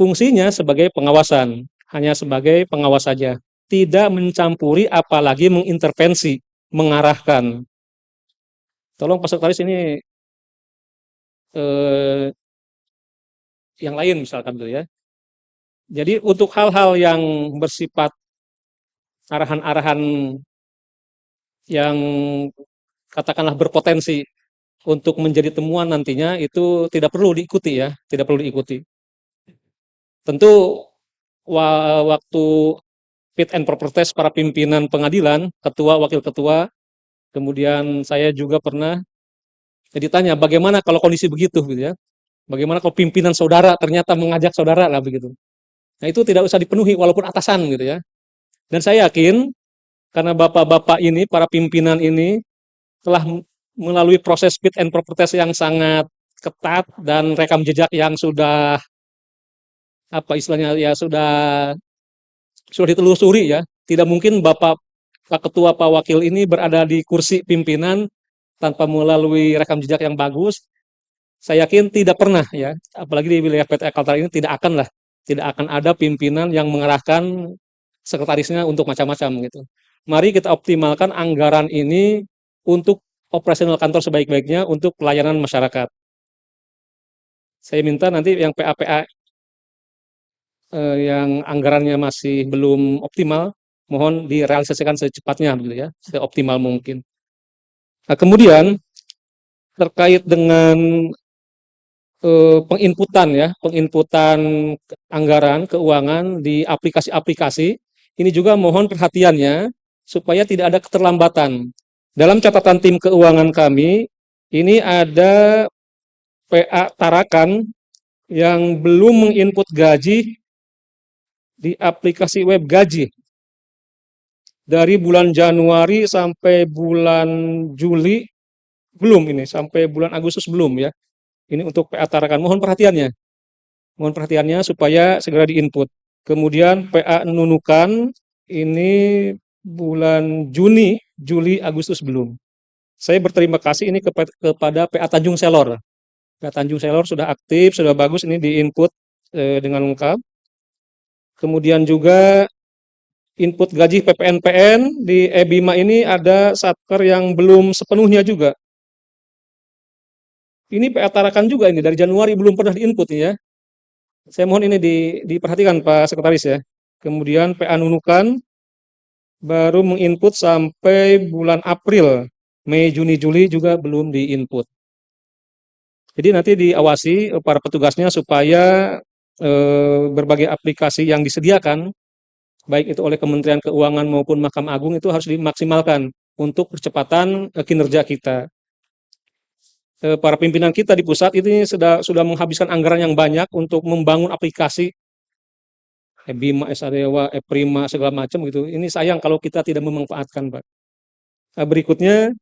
fungsinya sebagai pengawasan, hanya sebagai pengawas saja, tidak mencampuri apalagi mengintervensi, mengarahkan. Tolong Pak Sekretaris ini yang lain misalkan gitu ya. Jadi untuk hal-hal yang bersifat arahan-arahan yang katakanlah berpotensi untuk menjadi temuan nantinya itu tidak perlu diikuti ya, tidak perlu diikuti. Tentu waktu fit and proper test para pimpinan pengadilan, ketua, wakil ketua, kemudian saya juga pernah ditanya bagaimana kalau kondisi begitu gitu ya. Bagaimana kalau pimpinan saudara ternyata mengajak saudara lah begitu. Nah, itu tidak usah dipenuhi walaupun atasan gitu ya. Dan saya yakin karena bapak-bapak ini, para pimpinan ini telah melalui proses fit and proper test yang sangat ketat dan rekam jejak yang sudah apa istilahnya ya sudah ditelusuri ya. Tidak mungkin Bapak Pak Ketua Pak Wakil ini berada di kursi pimpinan tanpa melalui rekam jejak yang bagus. Saya yakin tidak pernah ya, apalagi di wilayah PT Kaltara ini tidak akan ada pimpinan yang mengerahkan sekretarisnya untuk macam-macam gitu. Mari kita optimalkan anggaran ini untuk operasional kantor sebaik-baiknya untuk pelayanan masyarakat. Saya minta nanti yang PA-PA yang anggarannya masih belum optimal, mohon direalisasikan secepatnya begitu ya, seoptimal mungkin. Nah, kemudian terkait dengan penginputan anggaran keuangan di aplikasi-aplikasi, ini juga mohon perhatiannya supaya tidak ada keterlambatan. Dalam catatan tim keuangan kami, ini ada PA Tarakan yang belum menginput gaji di aplikasi web gaji. Dari bulan Januari sampai bulan Juli, belum ini, sampai bulan Agustus belum ya. Ini untuk PA Tarakan, mohon perhatiannya. Mohon perhatiannya supaya segera diinput. Kemudian PA Nunukan, ini bulan Juni, Juli, Agustus belum. Saya berterima kasih ini kepada PA Tanjung Selor. PA Tanjung Selor sudah aktif, sudah bagus, ini diinput dengan lengkap. Kemudian juga input gaji PPNPN di EBIMA ini ada satker yang belum sepenuhnya juga. Ini PA Tarakan juga ini, dari Januari belum pernah diinput ya. Saya mohon ini diperhatikan Pak Sekretaris ya. Kemudian PA Nunukan baru menginput sampai bulan April. Mei, Juni, Juli juga belum diinput. Jadi nanti diawasi para petugasnya supaya berbagai aplikasi yang disediakan, baik itu oleh Kementerian Keuangan maupun Mahkamah Agung itu harus dimaksimalkan untuk percepatan kinerja kita. Para pimpinan kita di pusat ini sudah menghabiskan anggaran yang banyak untuk membangun aplikasi EBIMA, Sadewa, Eprima, segala macam gitu. Ini sayang kalau kita tidak memanfaatkan, Pak. Nah, berikutnya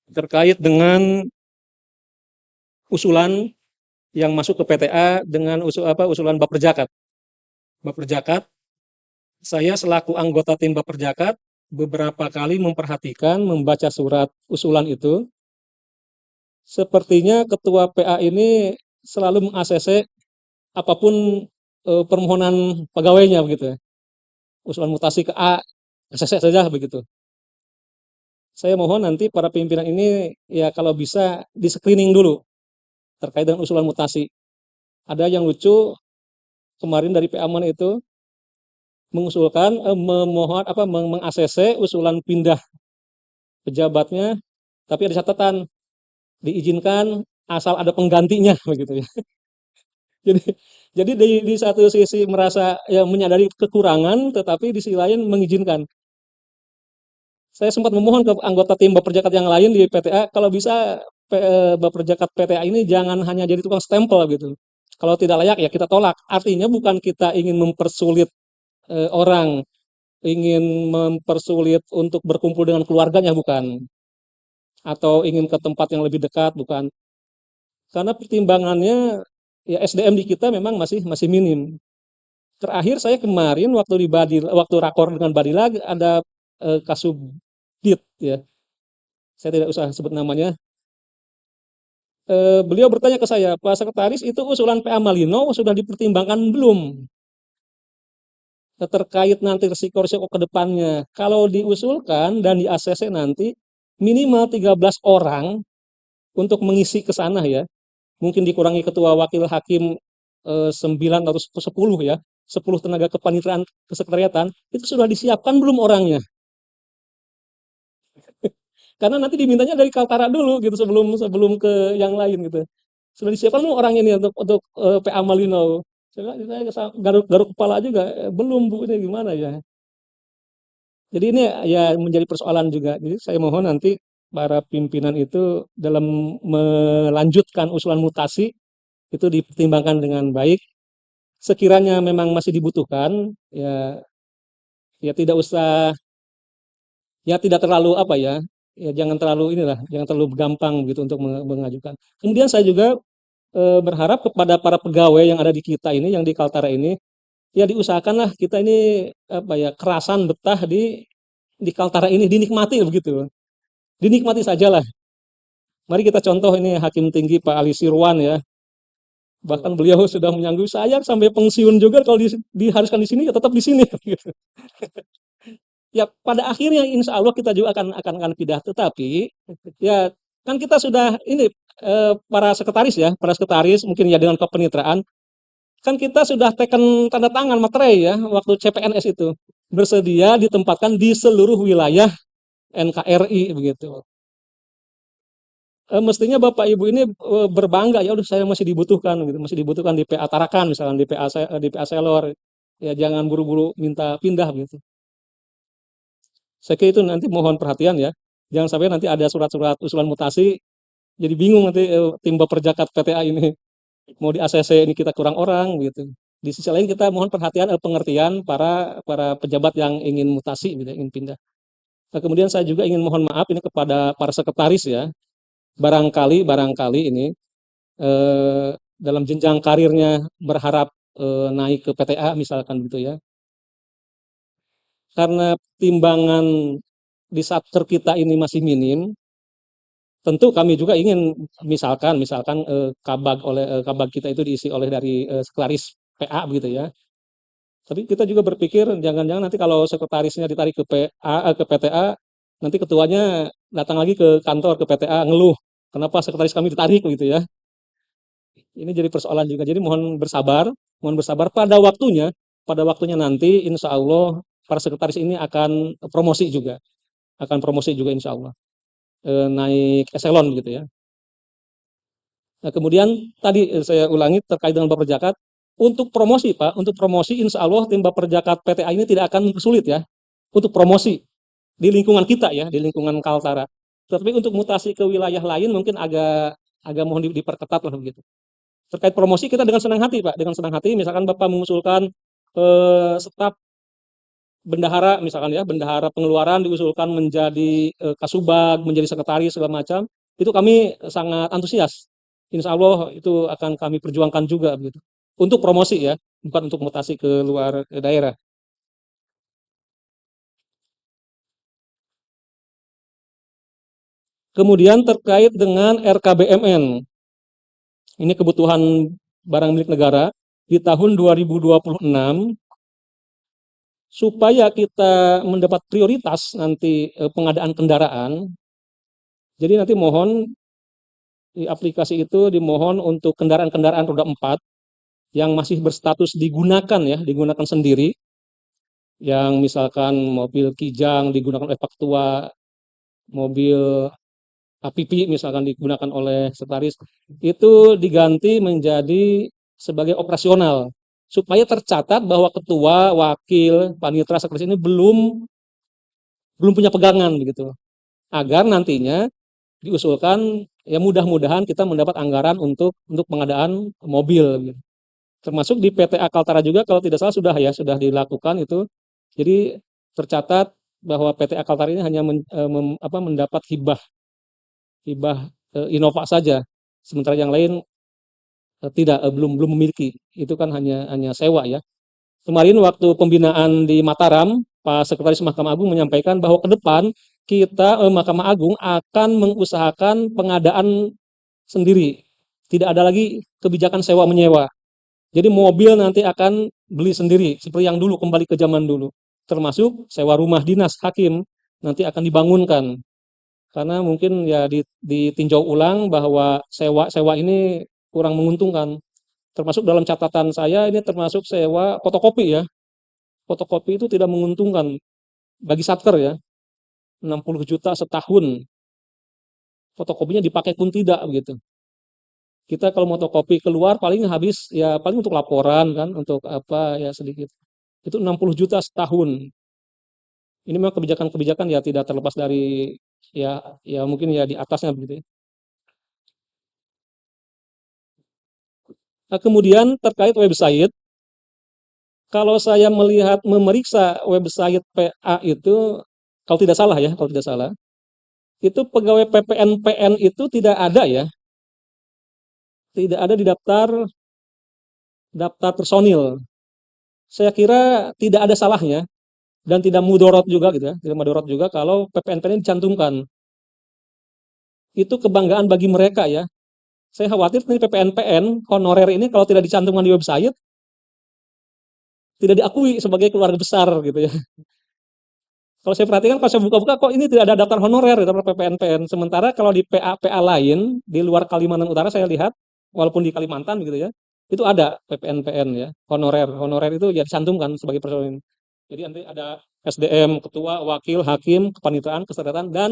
terkait dengan usulan yang masuk ke PTA dengan usulan Baperjakat. Baperjakat, saya selaku anggota tim Baperjakat beberapa kali memperhatikan, membaca surat usulan itu. Sepertinya ketua PA ini selalu meng-ACC apapun permohonan pegawainya begitu ya. Usulan mutasi ke A, ACC saja begitu. Saya mohon nanti para pimpinan ini ya kalau bisa di-screening dulu terkait dengan usulan mutasi. Ada yang lucu kemarin dari PA mana itu mengusulkan memohon meng-ACC usulan pindah pejabatnya, tapi ada catatan diizinkan asal ada penggantinya begitu ya. Jadi jadi di satu sisi merasa ya menyadari kekurangan, tetapi di sisi lain mengizinkan. Saya sempat memohon ke anggota tim Baperjakat yang lain di PTA, kalau bisa Baperjakat PTA ini jangan hanya jadi tukang stempel gitu. Kalau tidak layak ya kita tolak. Artinya bukan kita ingin mempersulit orang, ingin mempersulit untuk berkumpul dengan keluarganya, bukan. Atau ingin ke tempat yang lebih dekat, bukan. Karena pertimbangannya ya SDM di kita memang masih minim. Terakhir saya kemarin waktu rakor dengan Badila ada Kasubdit ya, saya tidak usah sebut namanya. Beliau bertanya ke saya, Pak Sekretaris, itu usulan PA Malino sudah dipertimbangkan belum terkait nanti risiko-risiko ke depannya? Kalau diusulkan dan di ACC nanti minimal 13 orang untuk mengisi ke sana ya. Mungkin dikurangi ketua wakil hakim 9 atau 10 ya. 10 tenaga kepanitraan kesekretariatan itu sudah disiapkan belum orangnya? Karena nanti dimintanya dari Kaltara dulu gitu sebelum sebelum ke yang lain gitu. Sudah disiapkan belum orang ini untuk PA Malino? Saya garuk kepala juga, belum Bu, ini gimana ya? Jadi ini ya menjadi persoalan juga. Jadi saya mohon nanti para pimpinan itu dalam melanjutkan usulan mutasi itu dipertimbangkan dengan baik. Sekiranya memang masih dibutuhkan, ya ya tidak usah, ya tidak terlalu apa ya, ya jangan terlalu inilah, jangan terlalu gampang gitu untuk mengajukan. Kemudian saya juga berharap kepada para pegawai yang ada di kita ini, yang di Kaltara ini, ya diusahakanlah kita ini apa ya, kerasan betah di Kaltara ini dinikmati begitu. Dinikmati sajalah. Mari kita contoh ini Hakim Tinggi Pak Ali Sirwan ya. Bahkan beliau sudah menyanggup saya sampai pensiun juga kalau diharuskan di sini ya tetap di sini gitu. Ya pada akhirnya insya Allah kita juga akan pindah, tetapi ya kan kita sudah ini para sekretaris mungkin ya dengan kepanitraan kan kita sudah teken tanda tangan materai ya waktu CPNS itu bersedia ditempatkan di seluruh wilayah NKRI begitu. Mestinya Bapak Ibu ini berbangga ya udah saya masih dibutuhkan gitu, masih dibutuhkan di PA Tarakan misalkan di PA Selor. Ya jangan buru-buru minta pindah gitu. Saya kira itu nanti mohon perhatian ya. Jangan sampai nanti ada surat-surat usulan mutasi jadi bingung nanti tim Baperjakat PTA ini mau di ACC ini kita kurang orang gitu. Di sisi lain kita mohon perhatian pengertian para para pejabat yang ingin mutasi gitu, ingin pindah. Nah, kemudian saya juga ingin mohon maaf ini kepada para sekretaris ya. Barangkali ini dalam jenjang karirnya berharap naik ke PTA misalkan gitu ya. Karena timbangan di satker kita ini masih minim, tentu kami juga ingin misalkan kabag kita itu diisi oleh dari sekretaris PA begitu ya. Tapi kita juga berpikir jangan-jangan nanti kalau sekretarisnya ditarik ke ke PTA, nanti ketuanya datang lagi ke kantor ke PTA ngeluh, kenapa sekretaris kami ditarik gitu ya. Ini jadi persoalan juga. Jadi mohon bersabar pada waktunya nanti insya Allah para sekretaris ini akan promosi juga insya Allah. Naik eselon gitu ya. Nah, kemudian tadi saya ulangi terkait dengan Baperjakat, untuk promosi Pak, untuk promosi insya Allah tim Baperjakat PTA ini tidak akan sulit ya, untuk promosi di lingkungan kita ya, di lingkungan Kaltara. Tapi untuk mutasi ke wilayah lain mungkin agak mohon diperketat lah begitu. Terkait promosi kita dengan senang hati Pak, dengan senang hati misalkan Bapak mengusulkan staf bendahara misalkan ya, bendahara pengeluaran diusulkan menjadi kasubag, menjadi sekretaris segala macam, itu kami sangat antusias. Insya Allah itu akan kami perjuangkan juga begitu. Untuk promosi ya, bukan untuk mutasi ke luar daerah. Kemudian terkait dengan RKBMN. Ini kebutuhan barang milik negara di tahun 2026 supaya kita mendapat prioritas nanti pengadaan kendaraan. Jadi nanti mohon di aplikasi itu dimohon untuk kendaraan-kendaraan roda 4 yang masih berstatus digunakan ya, digunakan sendiri. Yang misalkan mobil Kijang digunakan oleh Pak Ketua, mobil APP misalkan digunakan oleh sekretaris, itu diganti menjadi sebagai operasional supaya tercatat bahwa ketua, wakil, panitera, sekretaris ini belum punya pegangan begitu. Agar nantinya diusulkan ya mudah-mudahan kita mendapat anggaran untuk pengadaan mobil gitu. Termasuk di PTA Kaltara juga kalau tidak salah sudah dilakukan itu. Jadi tercatat bahwa PTA Kaltara ini hanya mendapat hibah Innova saja. Sementara yang lain belum memiliki. Itu kan hanya sewa ya. Kemarin waktu pembinaan di Mataram Pak Sekretaris Mahkamah Agung menyampaikan bahwa ke depan kita Mahkamah Agung akan mengusahakan pengadaan sendiri. Tidak ada lagi kebijakan sewa menyewa. Jadi mobil nanti akan beli sendiri seperti yang dulu, kembali ke zaman dulu. Termasuk sewa rumah dinas hakim nanti akan dibangunkan. Karena mungkin ya ditinjau ulang bahwa sewa ini kurang menguntungkan. Termasuk dalam catatan saya ini termasuk sewa fotokopi ya. Fotokopi itu tidak menguntungkan bagi Satker ya. 60 juta setahun. Fotokopinya dipakai pun tidak begitu. Kita kalau fotokopi keluar paling habis ya paling untuk laporan kan, untuk apa ya sedikit. Itu 60 juta setahun. Ini memang kebijakan-kebijakan ya tidak terlepas dari ya mungkin ya di atasnya begitu ya. Nah, kemudian terkait website, kalau saya melihat memeriksa website PA itu kalau tidak salah ya, kalau tidak salah, itu pegawai PPNPN itu tidak ada ya, tidak ada di daftar personil. Saya kira tidak ada salahnya dan tidak mudorot juga gitu ya, tidak mudorot juga kalau PPNPN dicantumkan. Itu kebanggaan bagi mereka ya. Saya khawatir nih PPNPN honorer ini kalau tidak dicantumkan di website tidak diakui sebagai keluarga besar gitu ya. Kalau saya perhatikan kalau saya buka-buka kok ini tidak ada daftar honorer daftar PPNPN. Sementara kalau di PA-PA lain di luar Kalimantan Utara saya lihat walaupun di Kalimantan gitu ya, itu ada PPNPN ya, honorer. Honorer itu ya dicantumkan sebagai personil. Jadi nanti ada SDM, ketua, wakil, hakim, kepanitraan, kesekretariatan dan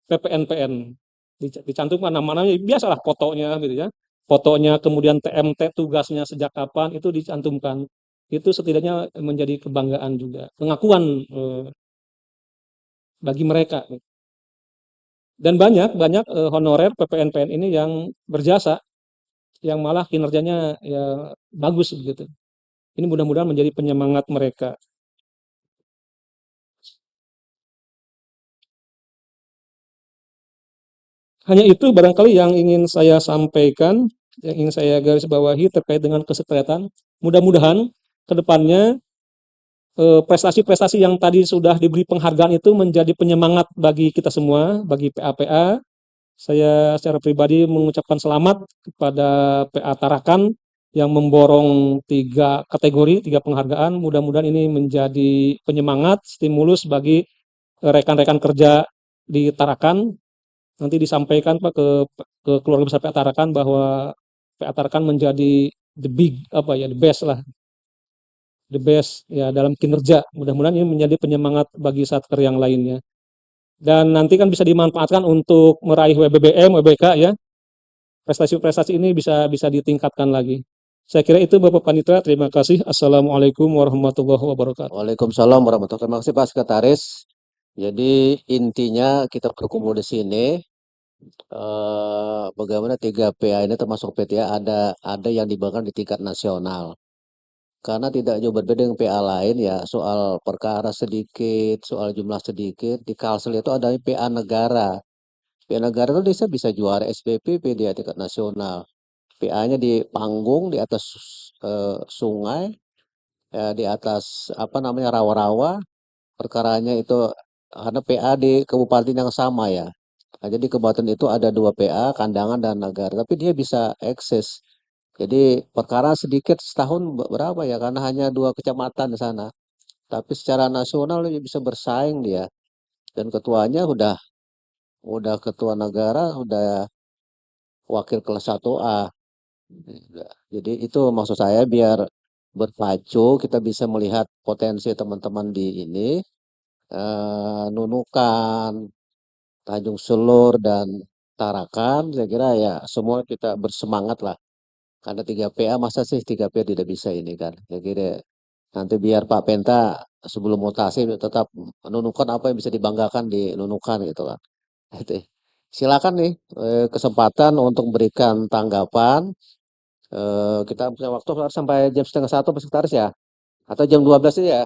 PPNPN. Dicantumkan nama-namanya biasalah fotonya gitu ya. Fotonya kemudian TMT tugasnya sejak kapan itu dicantumkan. Itu setidaknya menjadi kebanggaan juga, pengakuan bagi mereka. Dan banyak honorer PPNPN ini yang berjasa, yang malah kinerjanya ya bagus begitu. Ini mudah-mudahan menjadi penyemangat mereka. Hanya itu barangkali yang ingin saya sampaikan, yang ingin saya garis bawahi terkait dengan kesekretariatan. Mudah-mudahan ke depannya prestasi-prestasi yang tadi sudah diberi penghargaan itu menjadi penyemangat bagi kita semua, bagi PA-PA. Saya secara pribadi mengucapkan selamat kepada PA Tarakan yang memborong 3 kategori, 3 penghargaan. Mudah-mudahan ini menjadi penyemangat, stimulus bagi rekan-rekan kerja di Tarakan. Nanti disampaikan Pak ke keluarga besar PA Tarakan bahwa PA Tarakan menjadi the best lah, the best ya dalam kinerja. Mudah-mudahan ini menjadi penyemangat bagi satker yang lainnya. Dan nanti kan bisa dimanfaatkan untuk meraih WBBM, WBK ya. Prestasi-prestasi ini bisa ditingkatkan lagi. Saya kira itu Bapak Panitra. Terima kasih. Assalamualaikum warahmatullahi wabarakatuh. Waalaikumsalam warahmatullahi wabarakatuh. Terima kasih Pak Sekretaris. Jadi intinya kita berkumpul di sini bagaimana 3 PA ini termasuk PTA ada yang dibanggakan di tingkat nasional. Karena tidak jauh berbeda dengan PA lain ya, soal perkara sedikit, soal jumlah sedikit, di Kalsel itu ada PA negara. PA negara itu bisa juara SPPP di tingkat nasional. PA-nya di panggung, di atas sungai, ya, di atas apa namanya rawa-rawa, perkaranya itu karena PA di kabupaten yang sama ya. Nah, jadi kabupaten itu ada 2 PA, kandangan dan negara, tapi dia bisa eksis. Jadi perkara sedikit setahun berapa ya, karena hanya 2 kecamatan di sana. Tapi secara nasional dia bisa bersaing dia. Dan ketuanya udah ketua negara, udah wakil kelas 1A. Jadi itu maksud saya biar berpacu kita bisa melihat potensi teman-teman di ini, Nunukan, Tanjung Selur dan Tarakan, saya kira ya semua kita bersemangat lah. Karena 3 PA masa sih 3 PA tidak bisa ini kan. Saya kira nanti biar Pak Penta sebelum mutasi tetap Nunukan apa yang bisa dibanggakan di Nunukan gitu kan. Itu. Silakan nih kesempatan untuk memberikan tanggapan. Kita punya waktu sampai jam setengah 1 Pak Sekretaris ya? Atau jam 12 aja ya?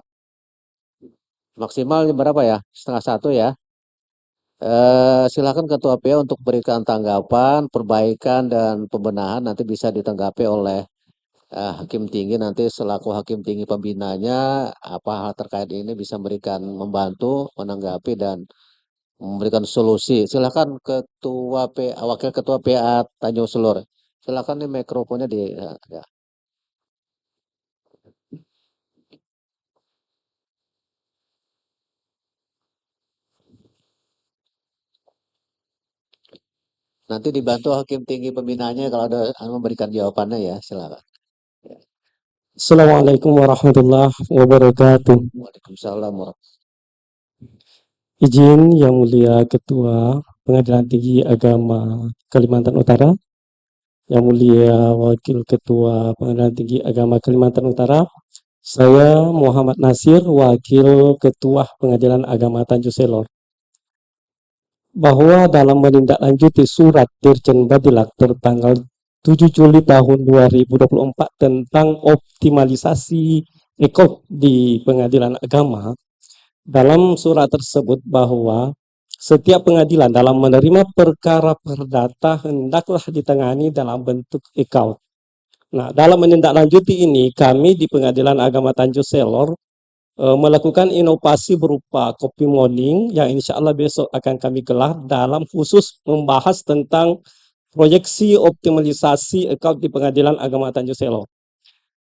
Maksimal jam berapa ya? Setengah 1 ya? Silakan Ketua PA untuk berikan tanggapan, perbaikan dan pembenahan nanti bisa ditanggapi oleh Hakim tinggi nanti selaku hakim tinggi pembinanya apa hal terkait ini bisa membantu menanggapi dan memberikan solusi. Silakan Wakil Ketua PA Tanjung Selor. Silakan nih mikrofonnya ya. Nanti dibantu hakim tinggi pembinaannya kalau ada memberikan jawabannya ya, silakan. Assalamualaikum warahmatullahi wabarakatuh. Waalaikumsalam Izin Yang Mulia Ketua Pengadilan Tinggi Agama Kalimantan Utara, Yang Mulia Wakil Ketua Pengadilan Tinggi Agama Kalimantan Utara, saya Muhammad Nasir, Wakil Ketua Pengadilan Agama Tanjung Selor, bahwa dalam menindaklanjuti surat Dirjen Badilak tertanggal 7 Juli tahun 2024 tentang optimalisasi ekop di pengadilan agama, dalam surat tersebut bahwa setiap pengadilan dalam menerima perkara perdata hendaklah ditangani dalam bentuk e-count. Nah, dalam menindaklanjuti ini, kami di Pengadilan Agama Tanjung Selor melakukan inovasi berupa copy morning yang insya Allah besok akan kami gelar dalam khusus membahas tentang proyeksi optimalisasi account di Pengadilan Agama Tanjung Selor.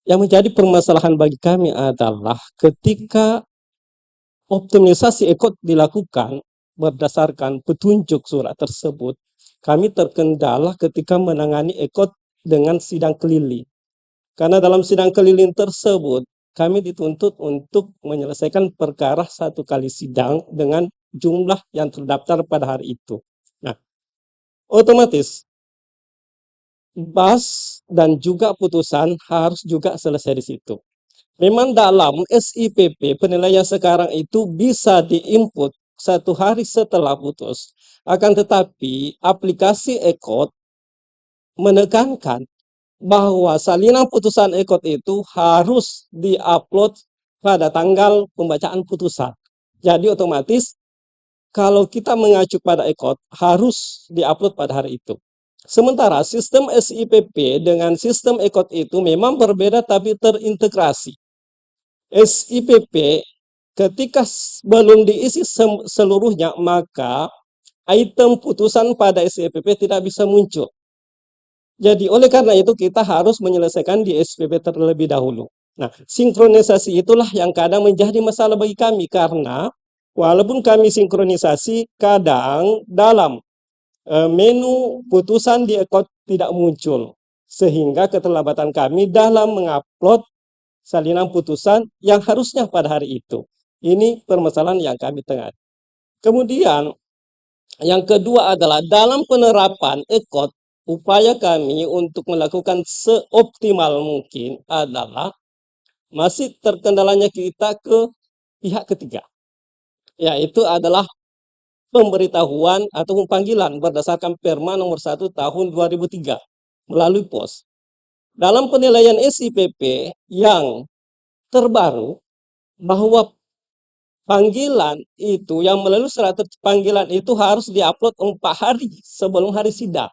Yang menjadi permasalahan bagi kami adalah ketika optimalisasi account dilakukan berdasarkan petunjuk surat tersebut, kami terkendala ketika menangani account dengan sidang keliling. Karena dalam sidang keliling tersebut, kami dituntut untuk menyelesaikan perkara satu kali sidang dengan jumlah yang terdaftar pada hari itu. Nah, otomatis bas dan juga putusan harus juga selesai di situ. Memang dalam SIPP penilaian sekarang itu bisa diinput 1 hari setelah putus. Akan tetapi aplikasi EKOT menekankan bahwa salinan putusan EKOT itu harus diupload pada tanggal pembacaan putusan. Jadi otomatis kalau kita mengacu pada EKOT harus diupload pada hari itu. Sementara sistem SIPP dengan sistem EKOT itu memang berbeda tapi terintegrasi. SIPP ketika belum diisi seluruhnya maka item putusan pada SIPP tidak bisa muncul. Jadi oleh karena itu kita harus menyelesaikan di SPP terlebih dahulu. Nah, sinkronisasi itulah yang kadang menjadi masalah bagi kami karena walaupun kami sinkronisasi kadang dalam menu putusan di EKOT tidak muncul sehingga keterlambatan kami dalam mengupload salinan putusan yang harusnya pada hari itu. Ini permasalahan yang kami tengah. Kemudian yang kedua adalah dalam penerapan EKOT, upaya kami untuk melakukan seoptimal mungkin adalah masih terkendalanya kita ke pihak ketiga, yaitu adalah pemberitahuan atau panggilan berdasarkan Perma nomor 1 tahun 2003 melalui pos. Dalam penilaian SIPP yang terbaru bahwa panggilan itu yang melalui surat panggilan itu harus diupload 4 hari sebelum hari sidang.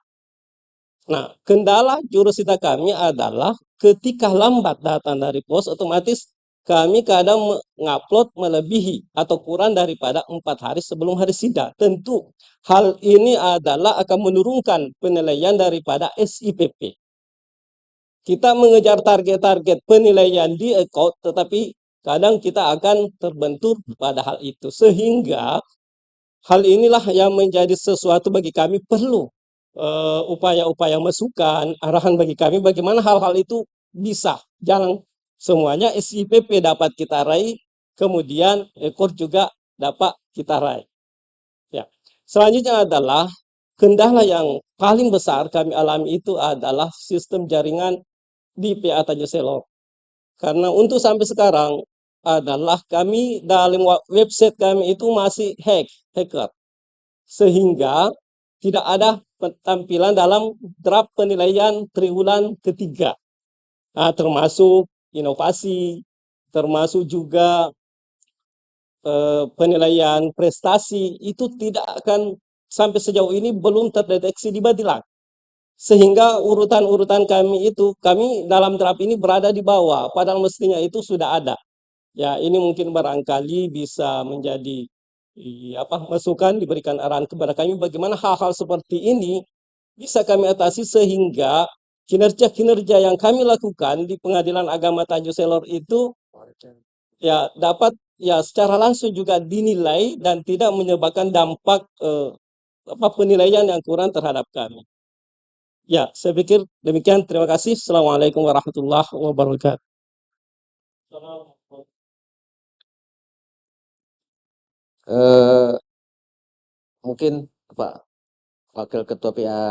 Nah, kendala jurusita kami adalah ketika lambat datang dari pos, otomatis kami kadang mengupload melebihi atau kurang daripada 4 hari sebelum hari sidang. Tentu hal ini adalah akan menurunkan penilaian daripada SIPP. Kita mengejar target-target penilaian di account, tetapi kadang kita akan terbentur pada hal itu. Sehingga hal inilah yang menjadi sesuatu bagi kami perlu upaya-upaya masukan, arahan bagi kami bagaimana hal-hal itu bisa jalan semuanya SIPP dapat kita raih, kemudian ekor juga dapat kita raih. Ya. Selanjutnya adalah kendala yang paling besar kami alami itu adalah sistem jaringan di PA Tanjung Selor. Karena untuk sampai sekarang adalah kami dalam website kami itu masih hacker. Sehingga tidak ada tampilan dalam draft penilaian triwulan ketiga. Nah, termasuk inovasi, termasuk juga penilaian prestasi itu tidak akan sampai sejauh ini belum terdeteksi di Badilak. Sehingga urutan-urutan kami itu, kami dalam draft ini berada di bawah, padahal mestinya itu sudah ada. Ya, ini mungkin barangkali bisa menjadi masukan, diberikan arahan kepada kami bagaimana hal-hal seperti ini bisa kami atasi sehingga kinerja-kinerja yang kami lakukan di Pengadilan Agama Tanjung Selor itu ya dapat ya secara langsung juga dinilai dan tidak menyebabkan dampak penilaian yang kurang terhadap kami. Ya, saya pikir demikian. Terima kasih. Assalamualaikum warahmatullahi wabarakatuh. Eh, Mungkin Pak Wakil Ketua PA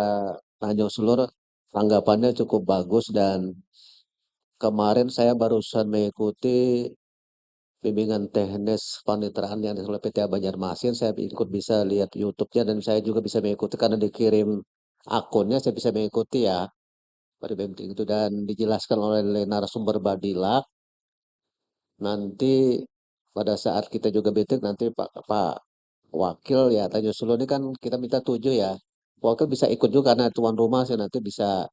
Tanjung Selor tanggapannya cukup bagus dan kemarin saya barusan mengikuti bimbingan teknis paniteraan yang dilakukan oleh PTA Banjarmasin. Saya ikut bisa lihat YouTube-nya dan saya juga bisa mengikuti karena dikirim akunnya saya bisa mengikuti ya pada BMT itu dan dijelaskan oleh narasumber Badilak. Nanti pada saat kita juga meeting nanti Pak Wakil ya Tanjung Sulu ini kan kita minta 7 ya. Wakil bisa ikut juga karena tuan rumah sih nanti bisa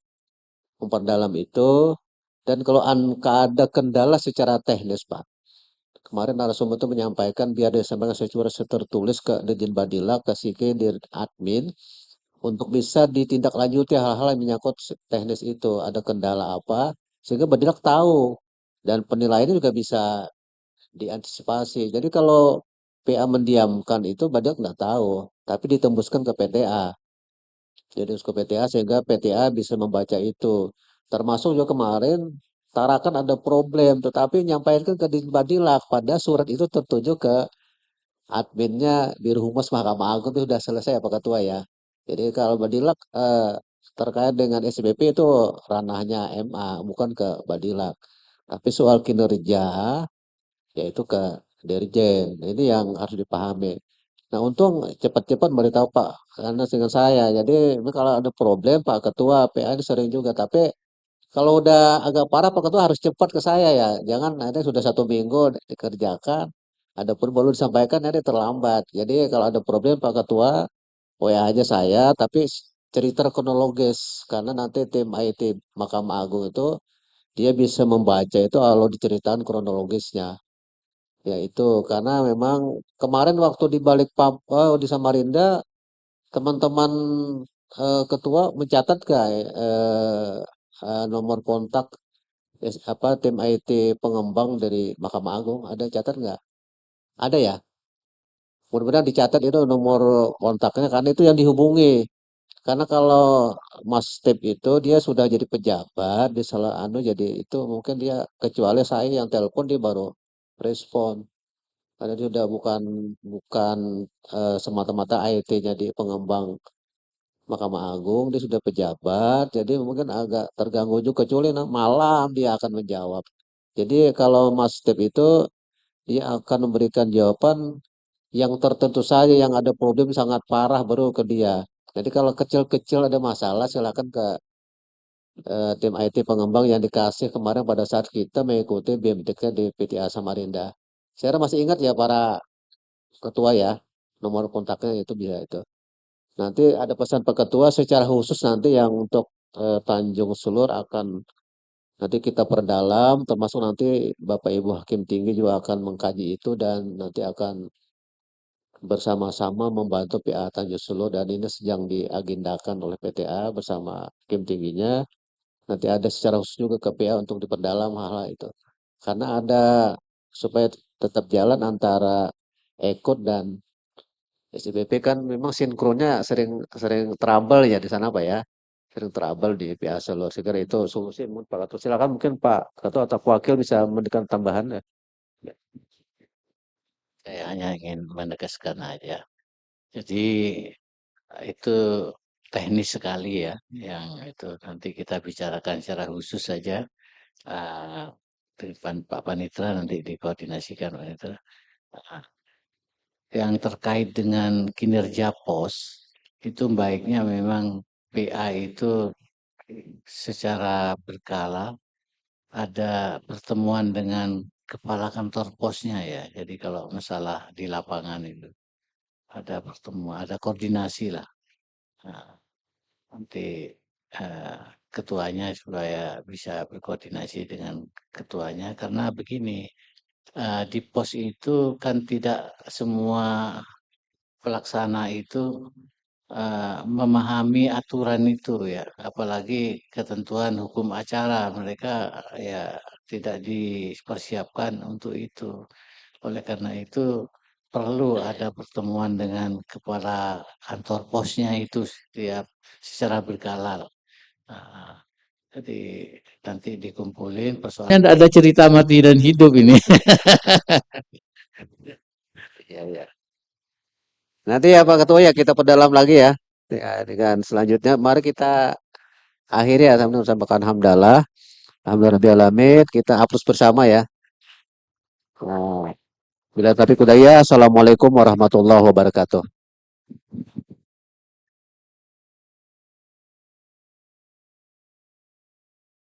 memperdalam itu. Dan kalau ada kendala secara teknis Pak, kemarin narasumber itu menyampaikan biar disampaikan secara tertulis ke Dirjen Badila, ke Sike, di admin, untuk bisa ditindaklanjuti hal-hal yang menyangkut teknis itu. Ada kendala apa, sehingga Badila tahu. Dan penilaiannya juga bisa diantisipasi. Jadi kalau PA mendiamkan itu Badila nggak tahu, tapi ditembuskan ke PTA. Jadi ke PTA sehingga PTA bisa membaca itu. Termasuk juga kemarin Tarakan ada problem, tetapi nyampaikan ke Badilak pada surat itu tertuju ke adminnya Biro Humas Mahkamah Agung itu sudah selesai ya Pak Ketua ya. Jadi kalau Badilak terkait dengan SBP itu ranahnya MA bukan ke Badilak. Tapi soal kinerja yaitu ke Dirjen. Nah, ini yang harus dipahami. Nah, untung cepat-cepat memberitahu Pak karena dengan saya. Jadi ini kalau ada problem Pak Ketua PA ini sering juga. Tapi kalau udah agak parah Pak Ketua harus cepat ke saya ya. Jangan nanti sudah 1 minggu dikerjakan. Adapun baru disampaikan nanti terlambat. Jadi kalau ada problem Pak Ketua, WA aja saya. Tapi cerita kronologis karena nanti tim IT Mahkamah Agung itu dia bisa membaca itu kalau diceritakan kronologisnya. Ya itu karena memang kemarin waktu di balik di Samarinda teman-teman ketua mencatat gak nomor kontak tim IT pengembang dari Mahkamah Agung ada catat nggak? Ada ya. Mudah-mudahan dicatat itu nomor kontaknya karena itu yang dihubungi. Karena kalau Mas Step itu dia sudah jadi pejabat di salah jadi itu mungkin dia kecuali saya yang telepon dia baru respon. Karena dia sudah bukan bukan semata-mata IT-nya di pengembang Mahkamah Agung, dia sudah pejabat, jadi mungkin agak terganggu juga kecuali malam dia akan menjawab. Jadi kalau Mas Step itu dia akan memberikan jawaban yang tertentu saja yang ada problem sangat parah baru ke dia. Jadi kalau kecil-kecil ada masalah silakan ke tim IT pengembang yang dikasih kemarin pada saat kita mengikuti BMTK di PTA Samarinda. Saya masih ingat ya para ketua ya, nomor kontaknya itu bisa itu. Nanti ada pesan Pak Ketua secara khusus nanti yang untuk Tanjung Sulur akan nanti kita perdalam, termasuk nanti Bapak Ibu Hakim Tinggi juga akan mengkaji itu dan nanti akan bersama-sama membantu PA Tanjung Sulur dan ini sedang diagendakan oleh PTA bersama Hakim Tingginya. Nanti ada secara khusus juga ke PA untuk diperdalam hal-hal itu. Karena ada supaya tetap jalan antara Ekot dan SIBP kan memang sinkronnya sering sering trouble ya di sana Pak ya. Sering trouble di PA Solo. Saya kira itu solusi menurut Pak Ketua. Silakan mungkin Pak Ketua atau Wakil bisa memberikan tambahan ya. Saya hanya ingin menegaskan aja. Jadi itu teknis sekali ya, yang itu nanti kita bicarakan secara khusus saja. Dengan Pak Panitra nanti dikoordinasikan Pak Panitra. Yang terkait dengan kinerja pos, itu baiknya memang PA itu secara berkala ada pertemuan dengan kepala kantor posnya ya. Jadi kalau masalah di lapangan itu ada pertemuan, ada koordinasi lah. Nah, nanti eh, ketuanya supaya bisa berkoordinasi dengan ketuanya karena begini, di pos itu kan tidak semua pelaksana itu memahami aturan itu ya, apalagi ketentuan hukum acara. Mereka ya tidak dipersiapkan untuk itu. Oleh karena itu perlu ada pertemuan dengan kepala kantor posnya itu setiap secara berkala. Nah, jadi nanti dikumpulin persoalan. Ada cerita mati dan hidup ini. Ya, ya. Nanti ya Pak Ketua ya kita perdalam lagi ya. Ya, dengan selanjutnya mari kita akhiri ya sampai usahakan hamdalah. Alhamdulillah kita hapus bersama ya. Nah, bila tapi kudaya, assalamualaikum warahmatullahi wabarakatuh.